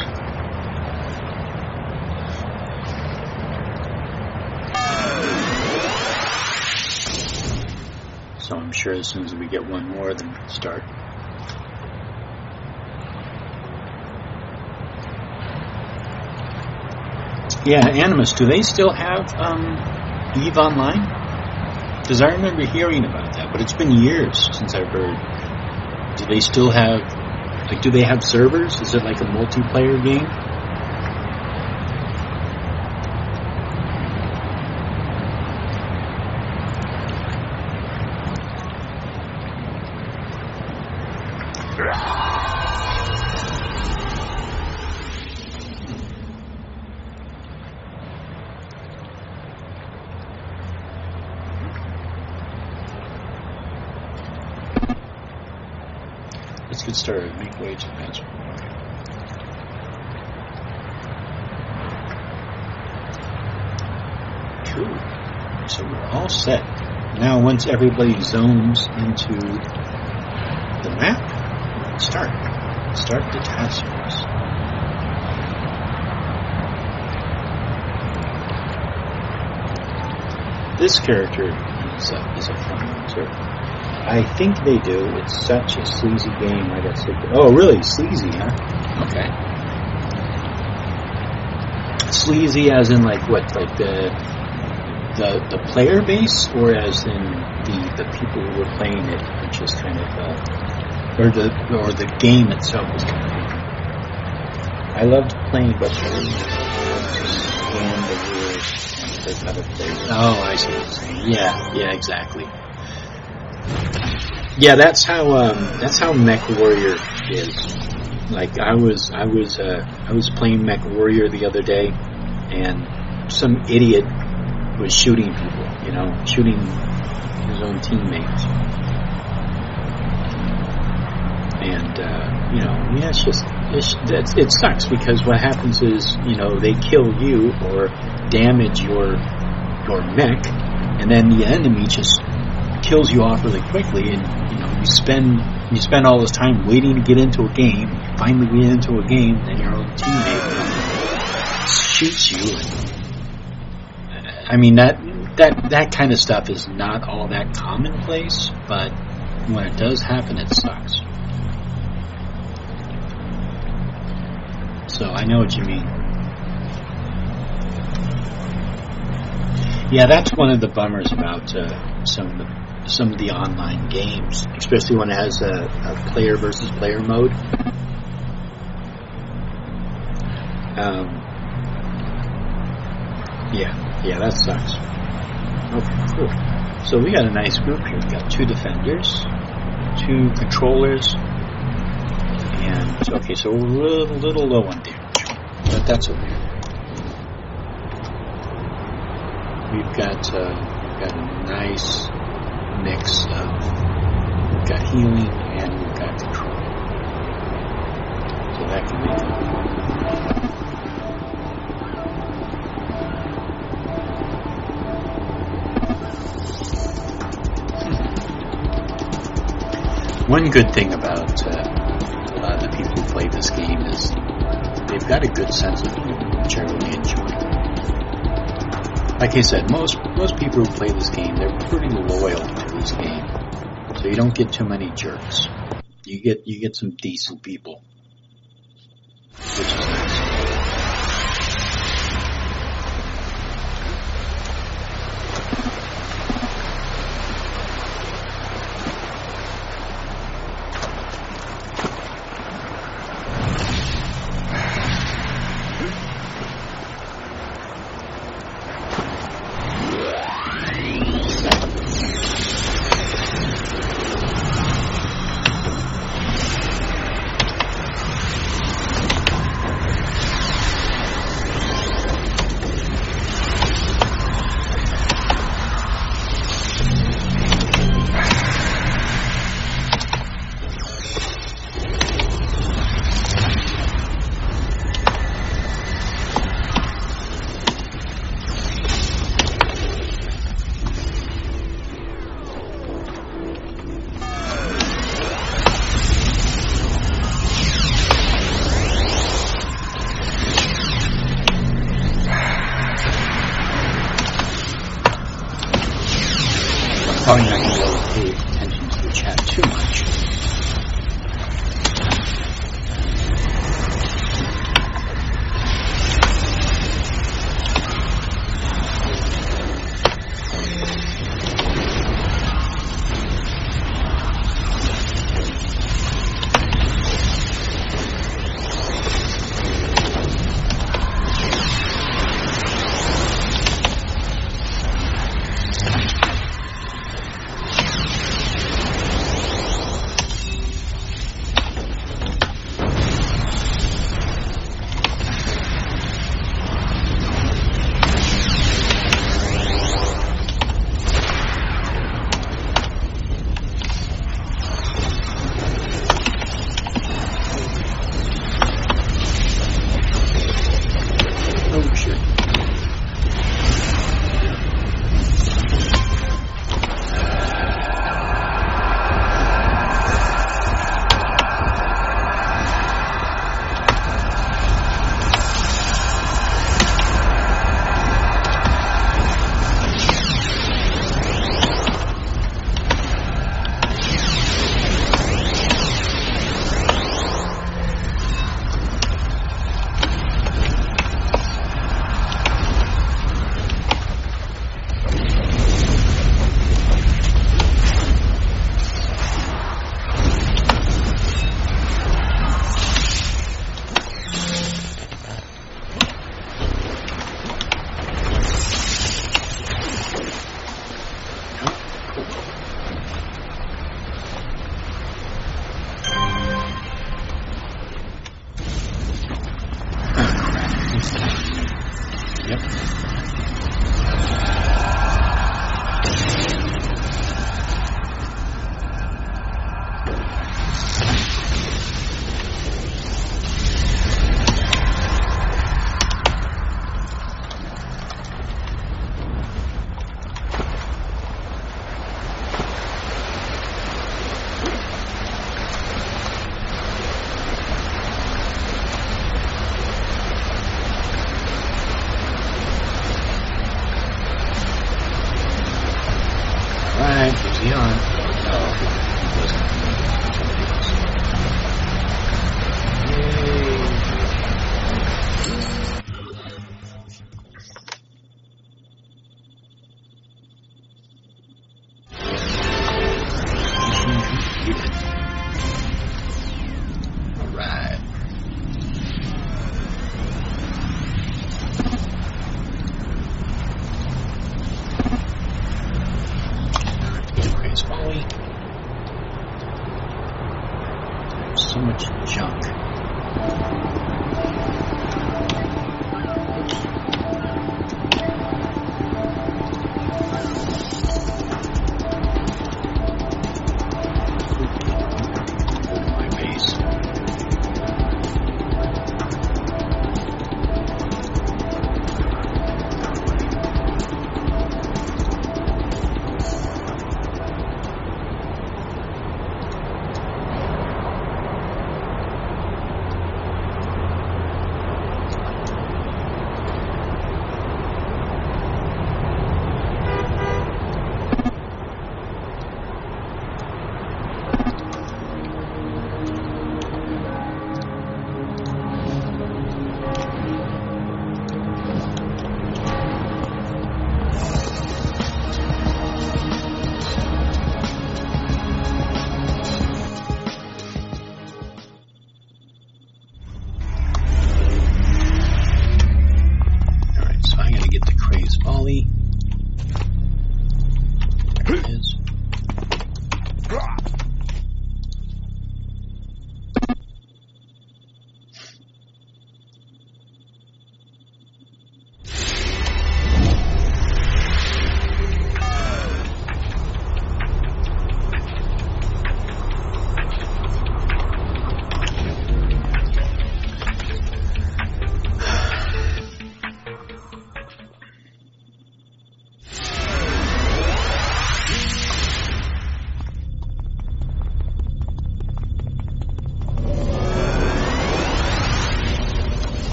So I'm sure as soon as we get one more, then we can start. Yeah, Animus, do they still have EVE Online? Because I remember hearing about that, but it's been years since I've heard. Do they still have, like, do they have servers? Is it like a multiplayer game? Let's get started. Make wage advancement. Cool. So we're all set. Now once everybody zones into the map, start the task force. This character is a fun one too. I think they do. It's such a sleazy game. I got sick. Oh, really? Sleazy, huh? Okay. Sleazy, as in like what? Like the player base, or as in the people who were playing it, which is kind of or the game itself was kind of. I loved playing, but scan the rules and pick other players. Oh, I see what you're saying. Yeah, exactly. Yeah, that's how Mech Warrior is. Like I was playing Mech Warrior the other day, and some idiot was shooting people, shooting his own teammates. And it sucks because what happens is, they kill you or damage your mech, and then the enemy just kills you off really quickly, and you spend all this time waiting to get into a game. You finally get into a game, and your own teammate shoots you. And, I mean that kind of stuff is not all that commonplace, but when it does happen, it sucks. So I know what you mean. Yeah, that's one of the bummers about some of the online games, especially when it has a player versus player mode. Yeah, that sucks. Okay, cool. So we got a nice group here. We got 2 defenders, 2 controllers, and okay, so we're a little low on damage, but that's okay. We've got a nice mix of, we've got healing and we've got control. So that can be good. One good thing about the people who play this game is they've got a good sense of humor, which I really enjoy. Like I said, most people who play this game, they're pretty loyal to this game, so you don't get too many jerks. You get some decent people, which is nice. probably not going to be able to pay attention to the chat too much. So much junk. My base.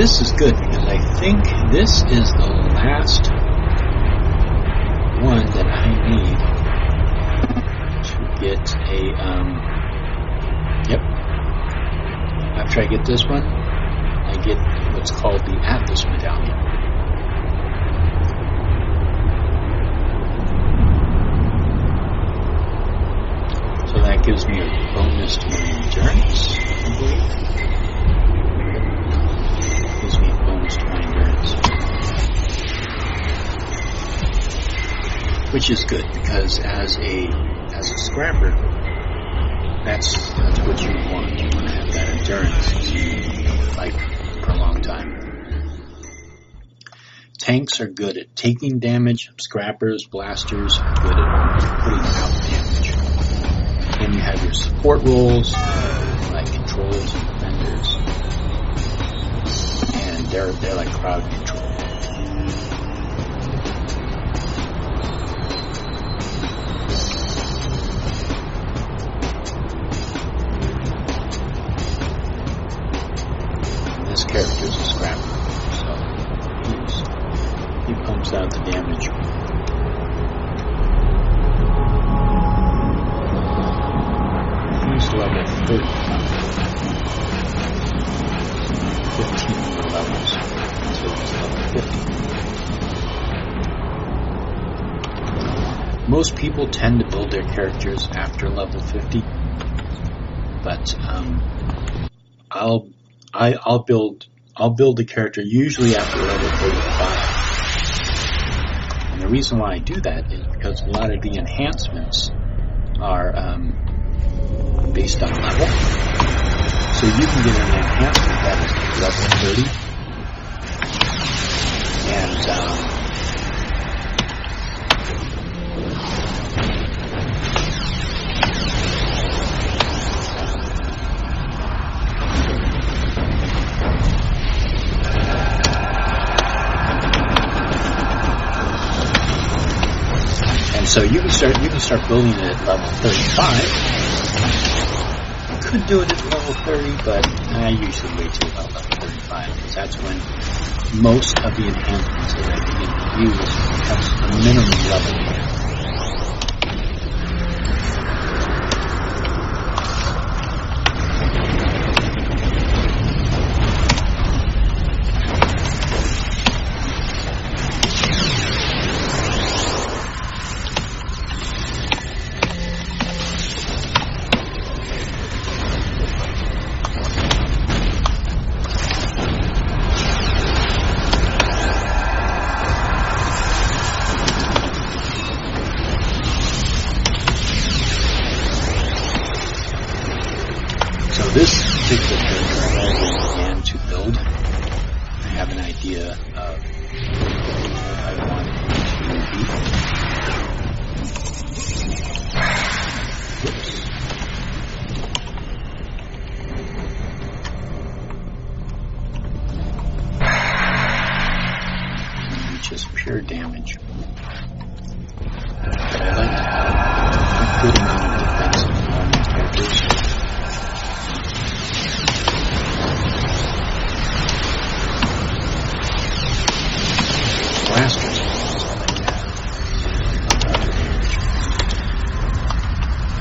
this is good because I think this is the last one that I need to get a, yep. After I get this one, I get what's called the Atlas Medallion. So that gives me a bonus to my endurance, I believe. Gives me a bonus to my endurance. Which is good because as a scrapper, that's what you want. You want to have that endurance to fight for a long time. Tanks are good at taking damage. Scrappers, blasters are good at putting out damage. Then you have your support roles, like controls and defenders, and they're like crowd control. This character is a scrapper, so he pumps out the damage. He's level 30. 15 more levels, so he's level 50. Most people tend to build their characters after level 50, but I'll build the character usually after level 35. And the reason why I do that is because a lot of the enhancements are based on level. So you can get an enhancement that is level 30. And so you can start building it at level 35. You could do it at level 30, but I usually wait till about level 35 because that's when most of the enhancements that I begin to use have a minimum level. This particular character I already began to build. I have an idea of what I want it to be. Just pure damage. But I like to have a good amount of defense on these characters. Blasters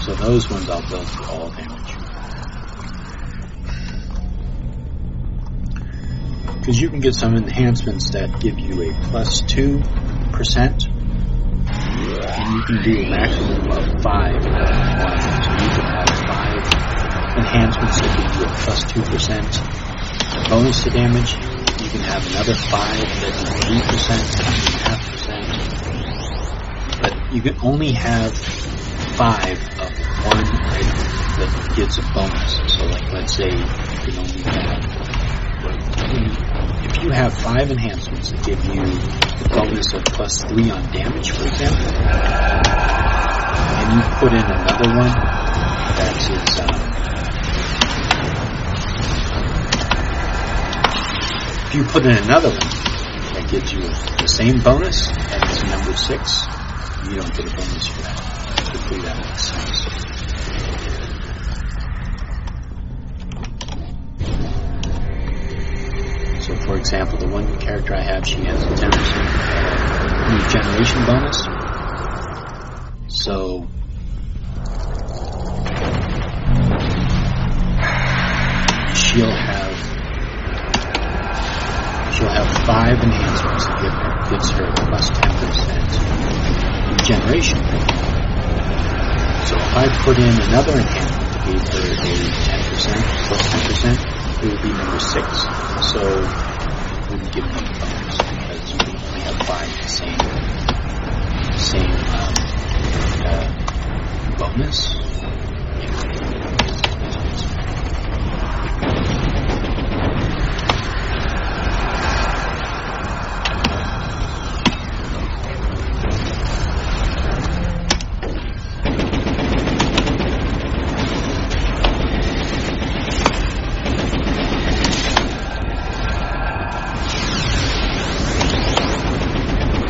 so those ones I'll build for all damage. Because you can get some enhancements that give you a plus 2%, and you can do a maximum of 5 if you want. So you can have 5 enhancements that give you a plus 2% bonus to damage. You can have another 5 that is 3%, 3.5%, but you can only have 5 of one item that gets a bonus. So, like, let's say you can only have, if you have 5 enhancements that give you a bonus of plus 3 on damage, for example, and you put in another one that is if you put in another one that gives you the same bonus and it's number 6, you don't get a bonus for that. Hopefully that makes sense. So For example, the one character I have, she has a 10% regeneration bonus. So she'll have 5 enhancements that gives her plus 10% regeneration. So if I put in another enhancement that gave her a 10% plus 10%, it would be number 6. So it wouldn't give me a bonus because we only have 5 the same bonus.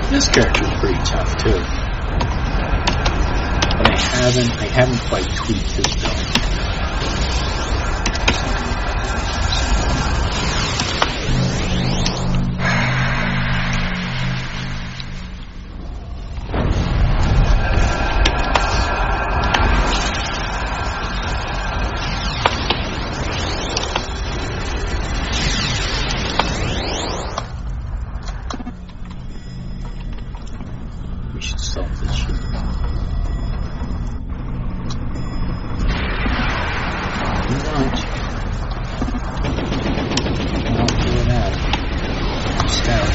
This character is pretty tough too, but I haven't quite tweaked his build. We should solve this shit. You won't. I'll figure it out. Scout.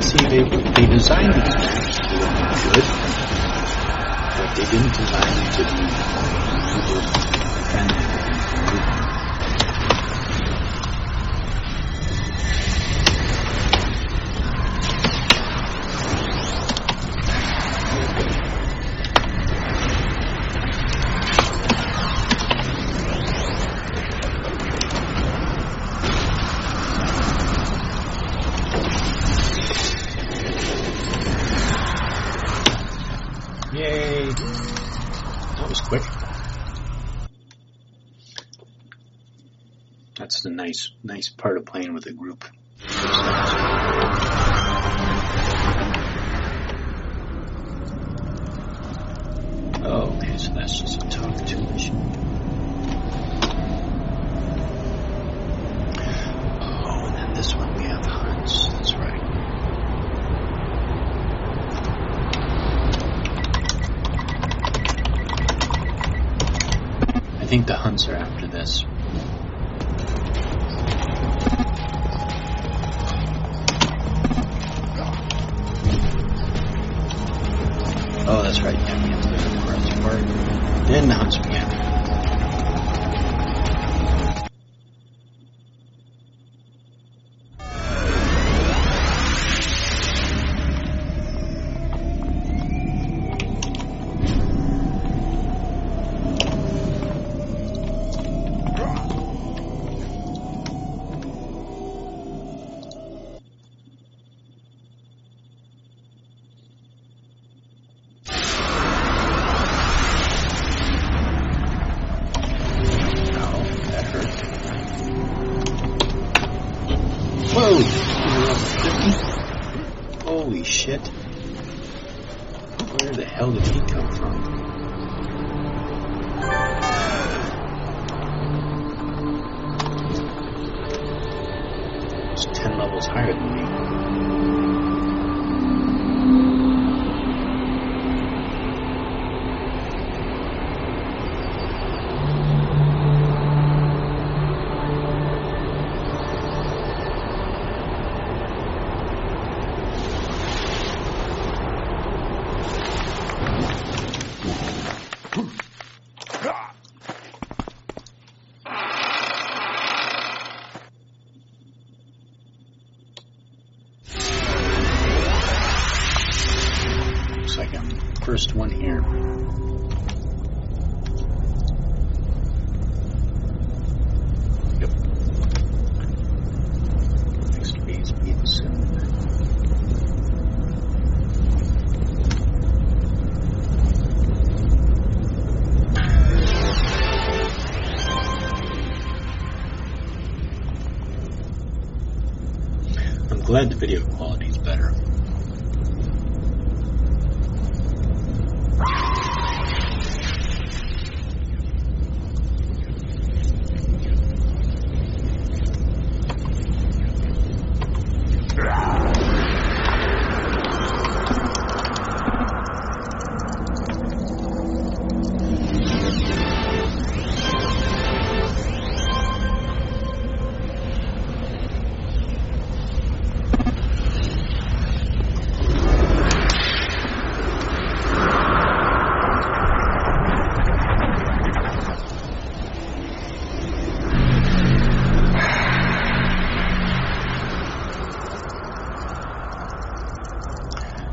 See, they designed these maps to look good, but they didn't design them to be user-friendly. Yay! That was quick. That's the nice part of playing with a group. Oh, okay, so that's just a talk to mission. Oh, and then this one we have hunts. That's right. I think the hunts are after this. Oh, that's right. Yeah, we have to go to the forest part. Then the hunts begin. Whoa! Holy shit. Where the hell did he come from? He's 10 levels higher than me. first one here. Yep. Next base meet soon. I'm glad the video quality is better.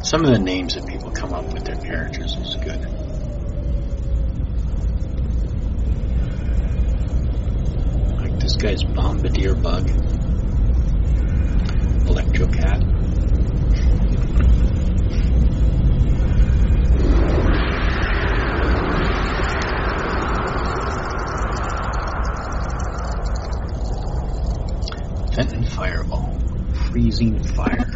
Some of the names that people come up with their characters is good. Like this guy's Bombardier Bug, Electrocat. Fenton Fireball, Freezing Fire.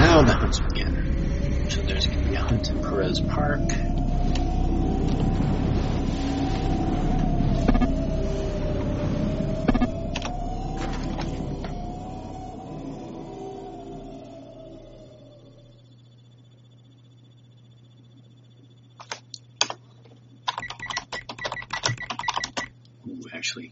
Now the hunts begin. So there's going to be a hunt in Perez Park. Ooh, actually.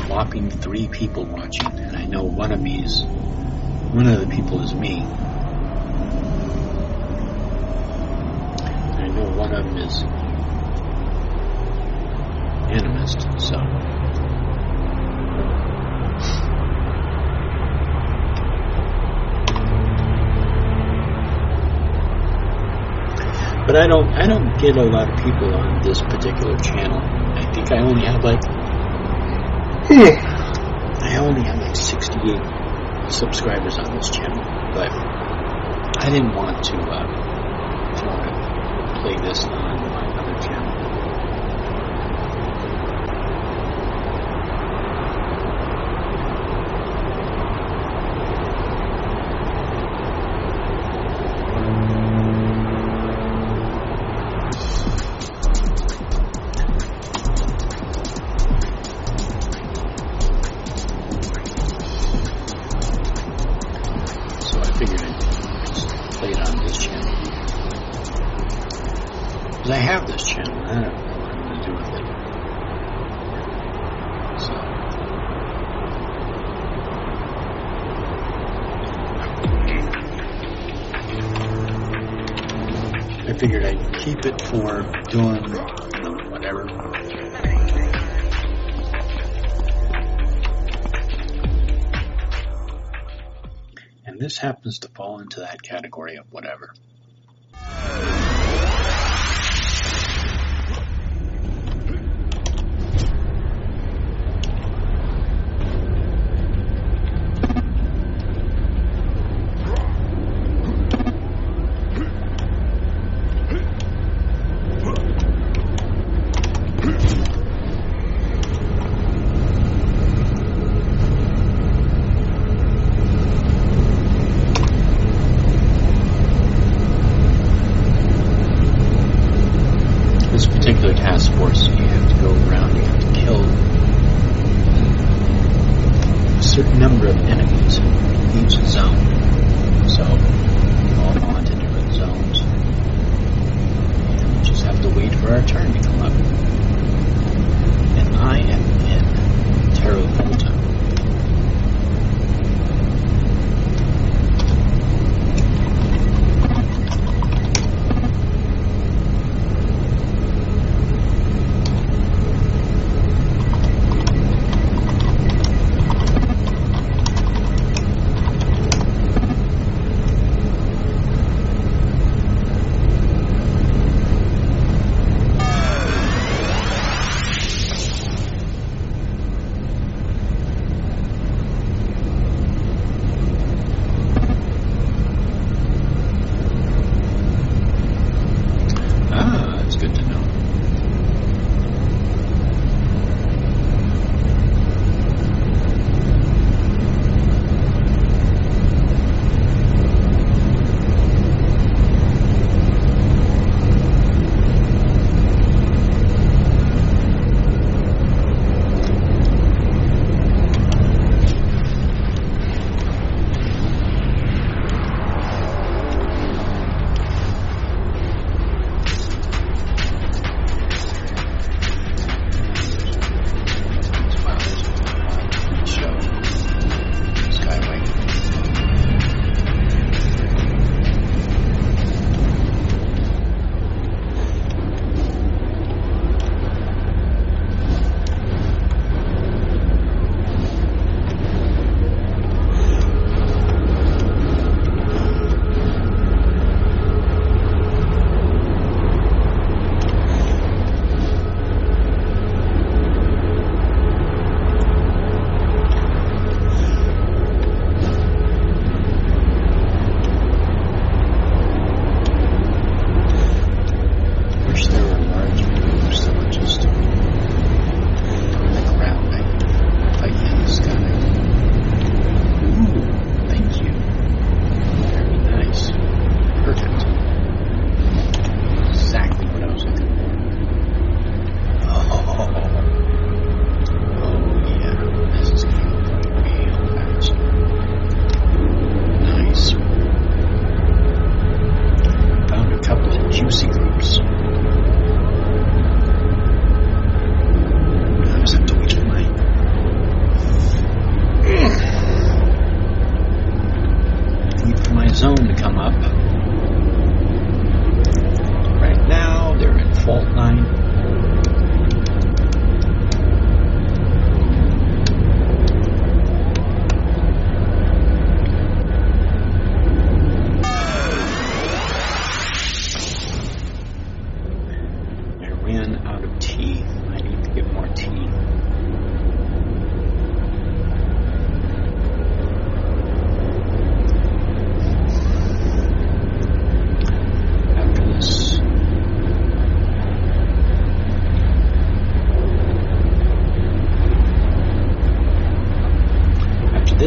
Whopping 3 people watching, and I know one of the people is me. one of them is animist, so. But I don't get a lot of people on this particular channel. I think I only have like 68 subscribers on this channel, but I didn't want to play this on my other channel. I have this channel. I don't know what I'm going to do with it. So. I figured I'd keep it for doing whatever. And this happens to fall into that category of whatever. Particular task force, you have to go around, you have to kill a certain number of enemies in each zone. So, all on to different zones. And we just have to wait for our turn to come up. And I am in Terra Volta.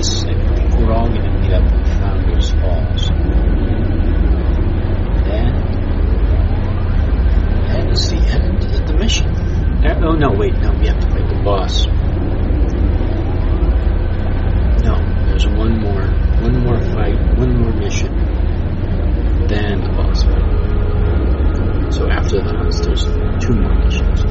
this, I think we're all going to meet up in Founders Falls. That is the end of the mission. Oh no, wait, no, we have to fight the boss. No, there's one more fight, one more mission, then the boss fight. So after the hunts, there's 2 more missions.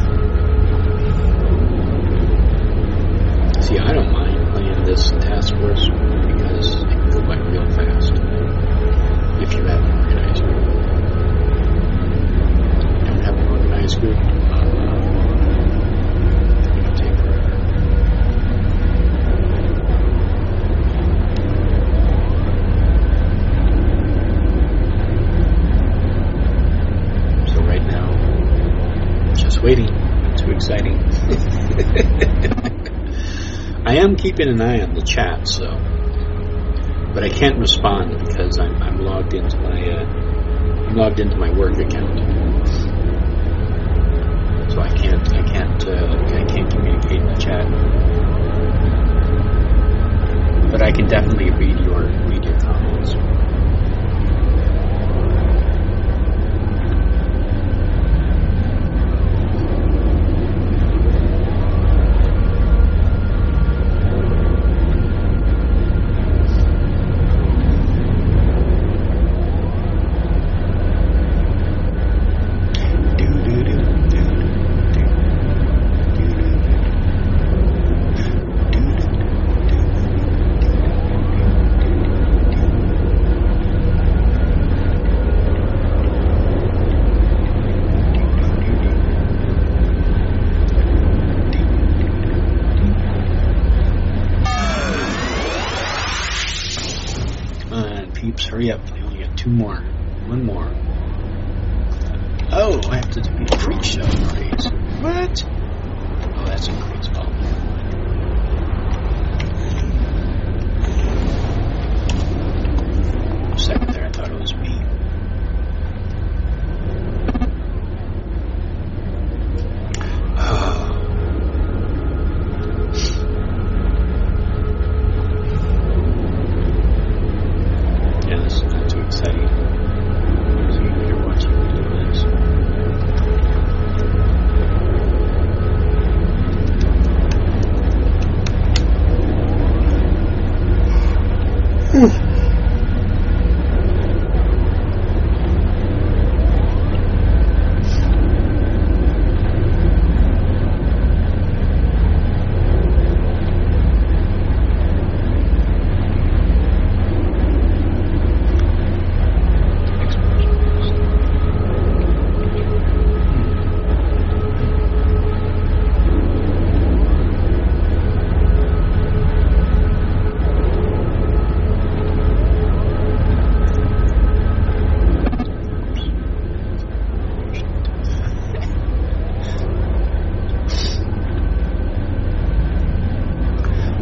See, I don't mind playing this task force because it can go by real fast if you have an organized group. Don't have an organized group, it'll take forever. So right now, just waiting. Too exciting. I am keeping an eye on the chat, but I can't respond because I'm logged into my work account, so I can't communicate in the chat. But I can definitely read your comments. Hurry up, I only got 2 more. 1 more. Oh, I have to defeat a freak show craze. What? Oh, that's a craze ball. For a second there, I thought it was me.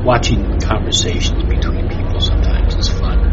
Watching conversations between people sometimes is fun.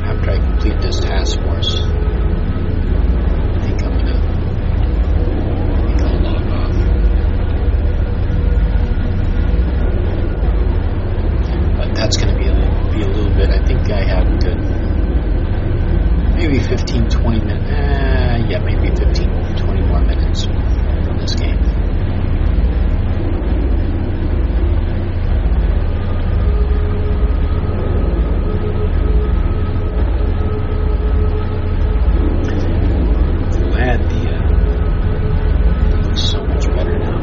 After I complete this task force, I'll log off. But that's going to be a little bit. I think I have maybe 15, 20 minutes. Yeah, maybe 15, 20 more minutes from this game. Glad it looks so much better now.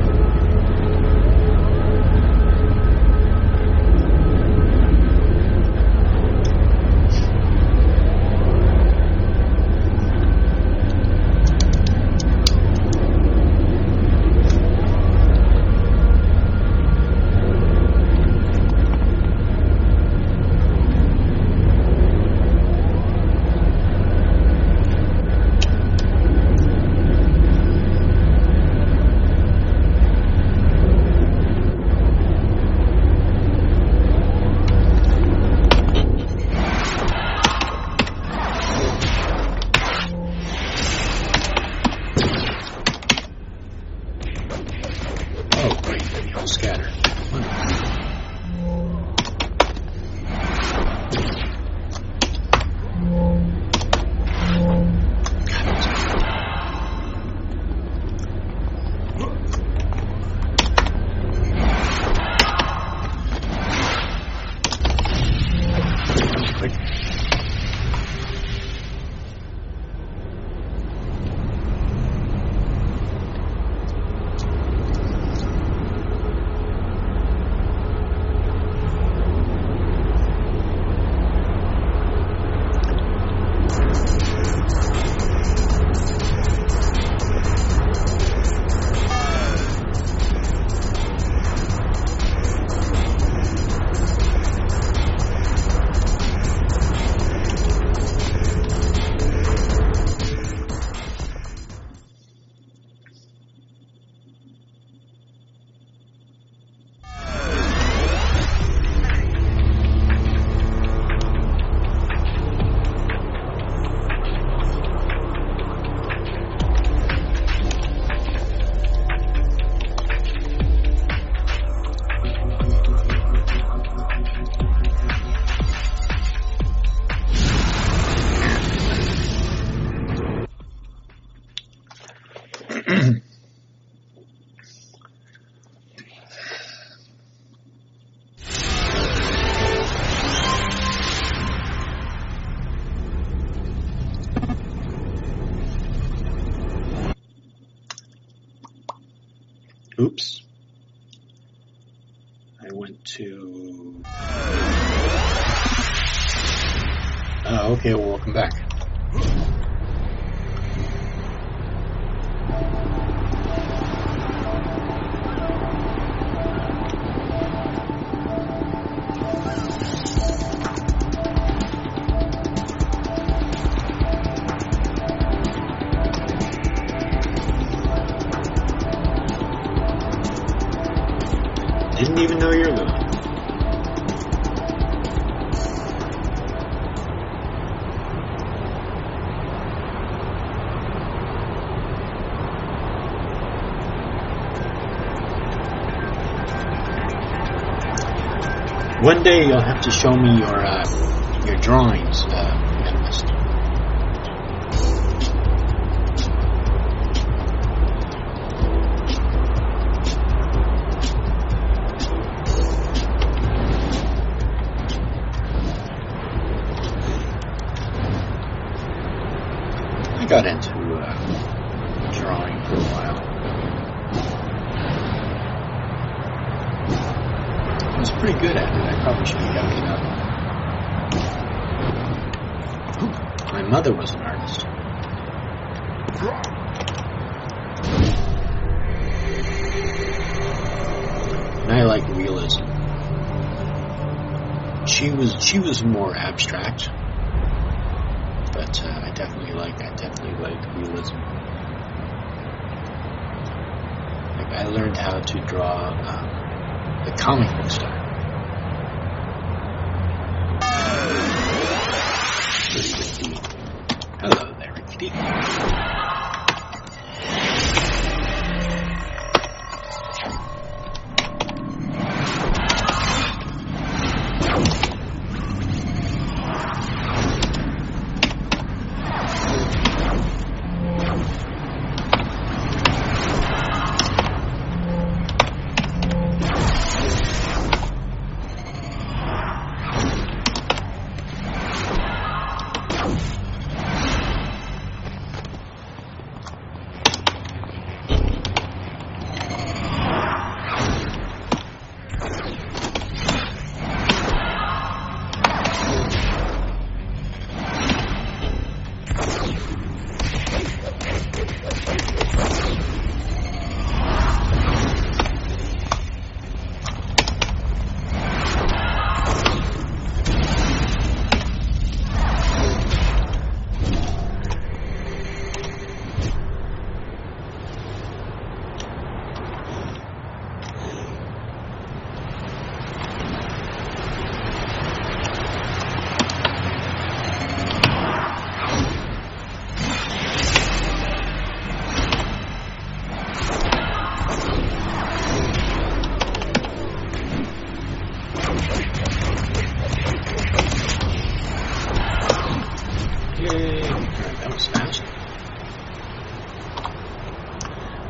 Scatter. Oops. I went to... Oh, okay, well, welcome back. Didn't even know you were little. One day you'll have to show me your drawings, Medalist. I got into drawing for a while. I was pretty good at it. I probably should have kept it up. My mother was an artist. And I like realism. She was more abstract. But I definitely like realism. Like I learned how to draw the comic book style. Hello there, Ricky.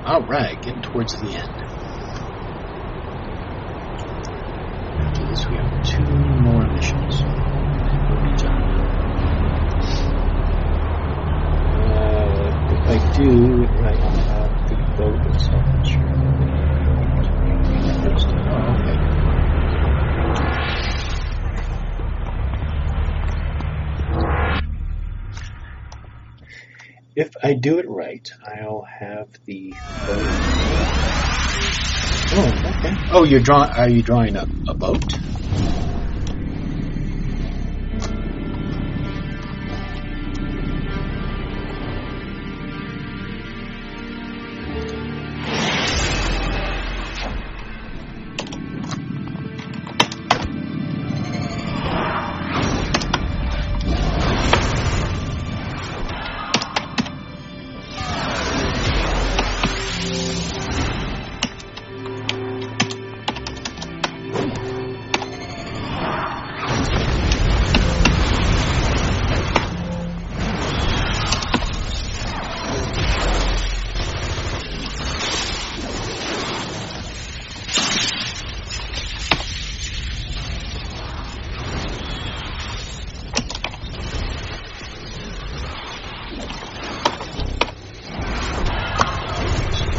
Alright, getting towards the end. After this, we have 2 more missions. We'll be done. If I do it right, I'll have the boat itself insured. Oh, okay. If I do it right, I'll have the boat. Oh, okay. Oh, are you drawing a boat?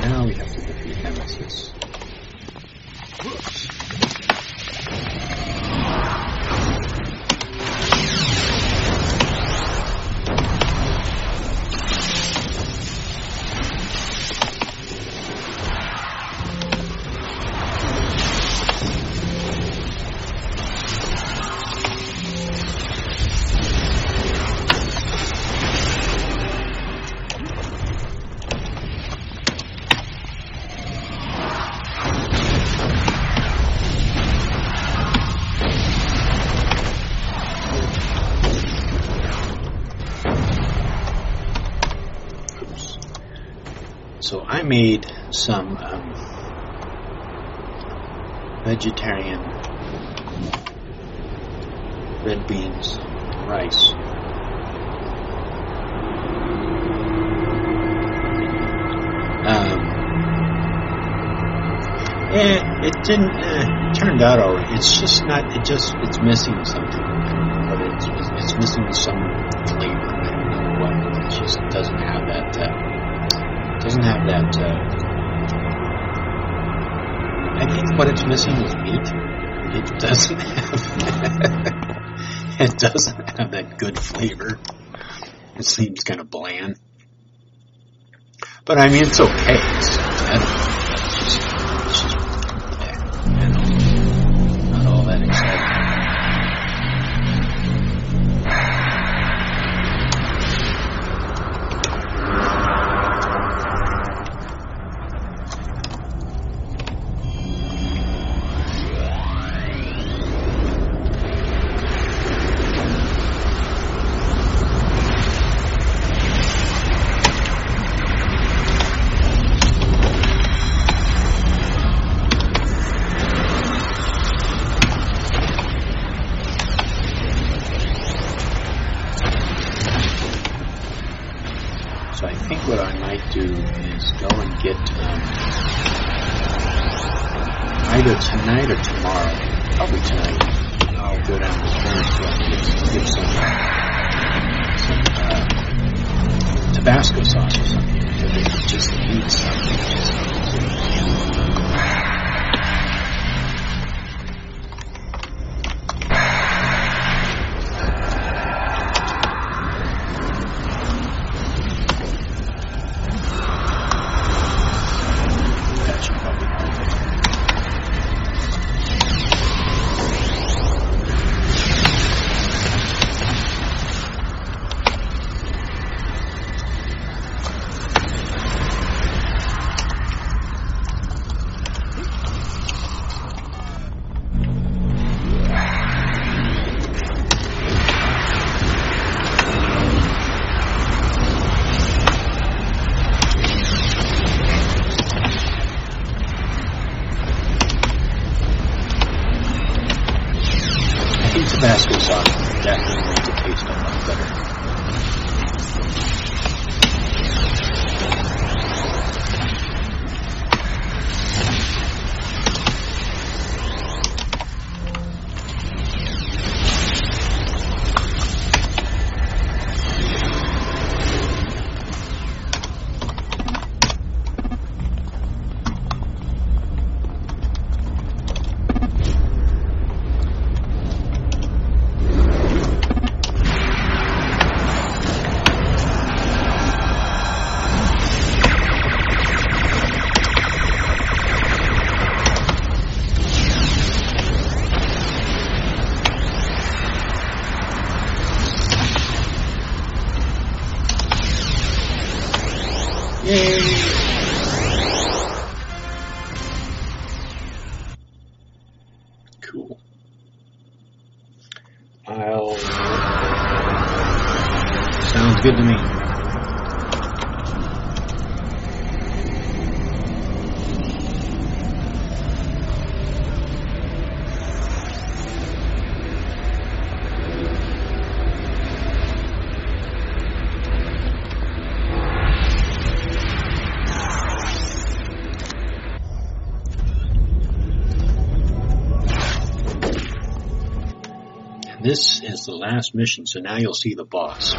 Now we have to defeat Nemesis. So I made some vegetarian red beans and rice. It didn't. It turned out alright. It's just not. It's missing something. But it's missing some flavor. I don't know what. It just doesn't have that. I think what it's missing is meat. It doesn't have. It doesn't have that good flavor. It seems kind of bland. But I mean, it's okay. It's edible. It's just not all that exciting. So I think what I might do is go and get either tonight or tomorrow, probably tonight, I'll go down to the furnace so I can get some Yay! Cool. Sounds good to me. This is the last mission, so now you'll see the boss.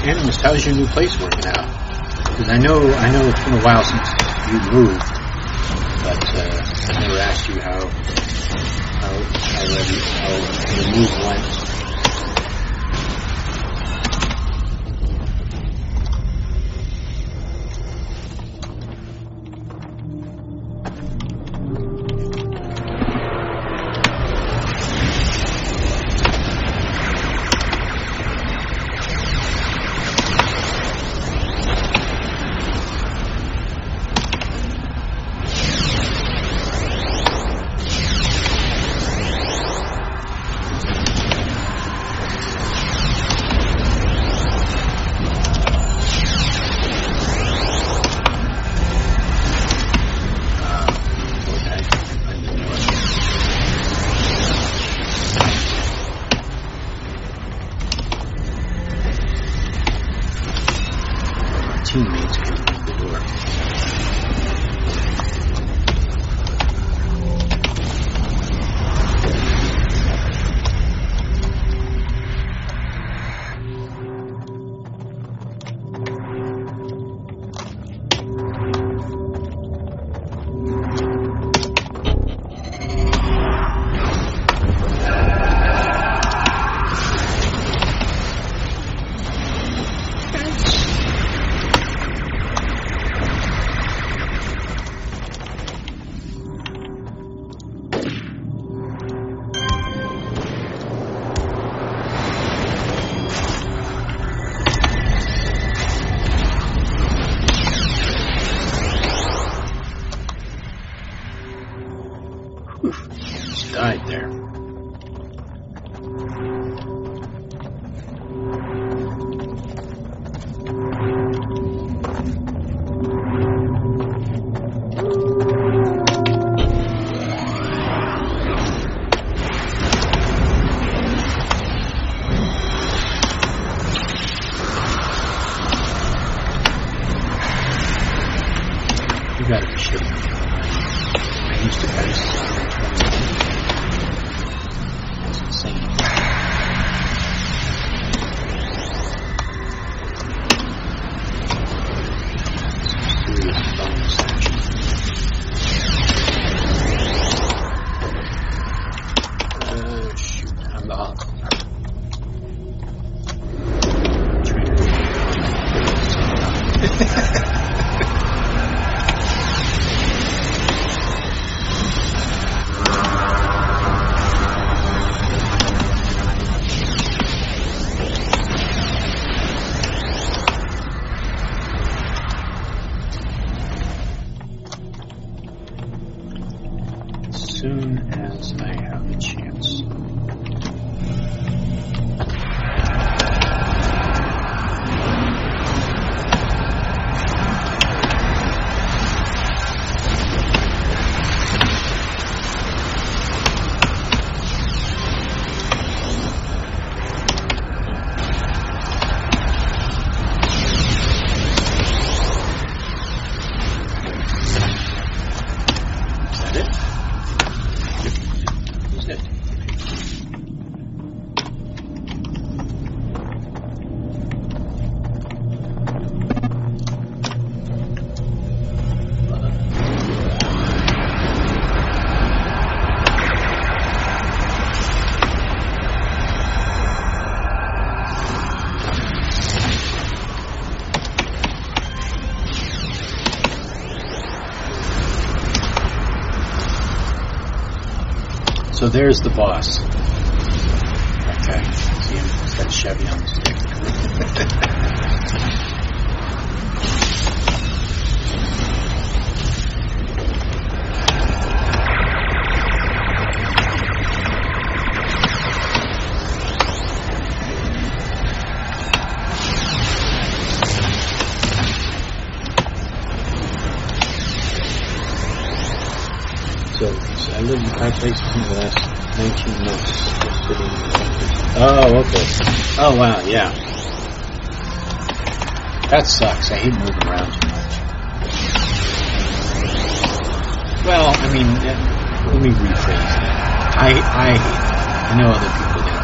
Animist, how's your new place working out? Because I know it's been a while since you moved, but I never asked you how the move went. Teammates came through the door. Just died there. You gotta be shitting me. I used to guys. That's insane. Serious bonus action. Shoot, I'm the soon as I have a chance. So there's the boss. Okay, see him? He's got Chevy on the stick. So I lived in 5 places in the last 19 months. Just sitting in the oh, okay. Oh, wow, yeah. That sucks. I hate moving around too much. Well, I mean, let me rephrase that. I hate it. I know other people do.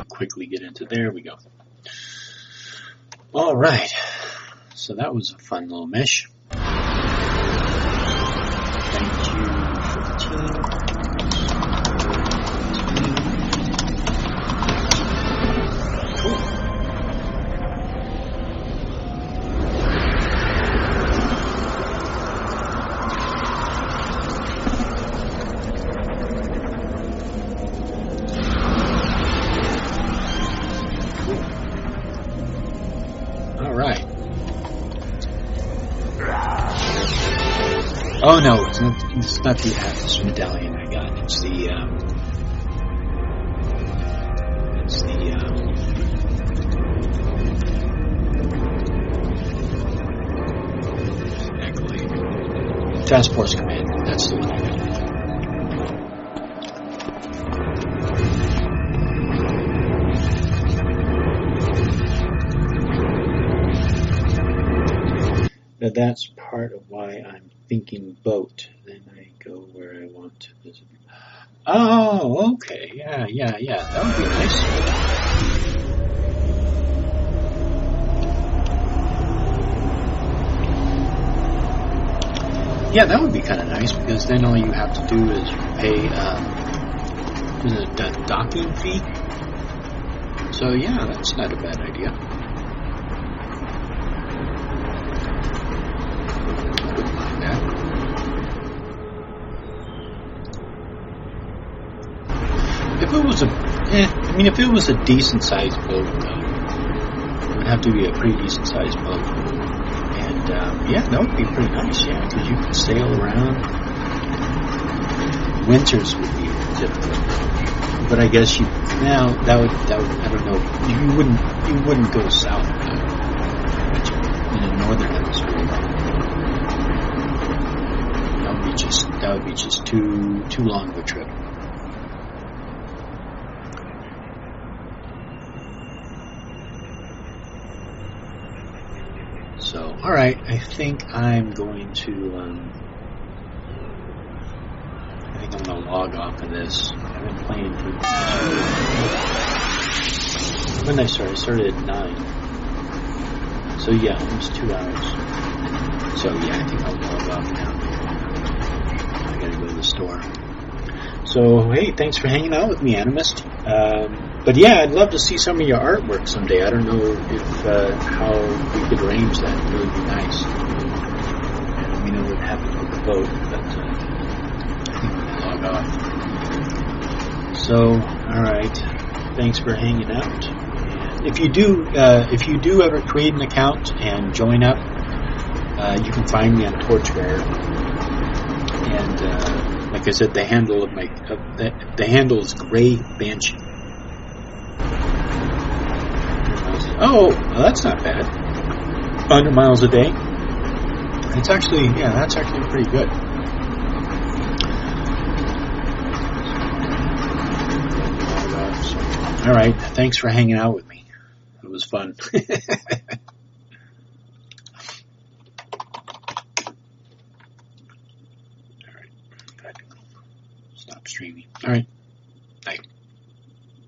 Quickly get into there we go. All right, so that was a fun little mish. Thank you for the team. Cool. Oh no, it's not the Atlas medallion I got. It's the accolade. Task Force Command. That's the one I got. Now that's part of why I'm thinking boat. Then I go where I want to visit. Oh, okay. Yeah. That would be nice. Yeah, that would be kind of nice because then all you have to do is pay a docking fee. So yeah, that's not a bad idea. If it was a decent sized boat, it would have to be a pretty decent sized boat. And yeah, that would be pretty nice, yeah, because you could sail around. Winters would be difficult, but I guess that would I don't know. You wouldn't go south in the northern hemisphere. That would be just too long of a trip. So, alright, I think I'm going to log off of this. I've been playing for when did I start? I started at 9. So yeah, almost 2 hours. So yeah, I think I'll log off now. I gotta go to the store. So hey, thanks for hanging out with me, Animist. But yeah, I'd love to see some of your artwork someday. I don't know if how we could arrange that. It would really be nice. And let me know what happens with the vote, but I think I'm gonna log off. So, all right, thanks for hanging out. And if you do ever create an account and join up, you can find me on Torchbearer. And like I said, the handle of the handle is Gray Banshee. Oh, well, that's not bad. 100 miles a day. It's actually, yeah, that's actually pretty good. All right, thanks for hanging out with me. It was fun. All right, stop streaming. All right, bye.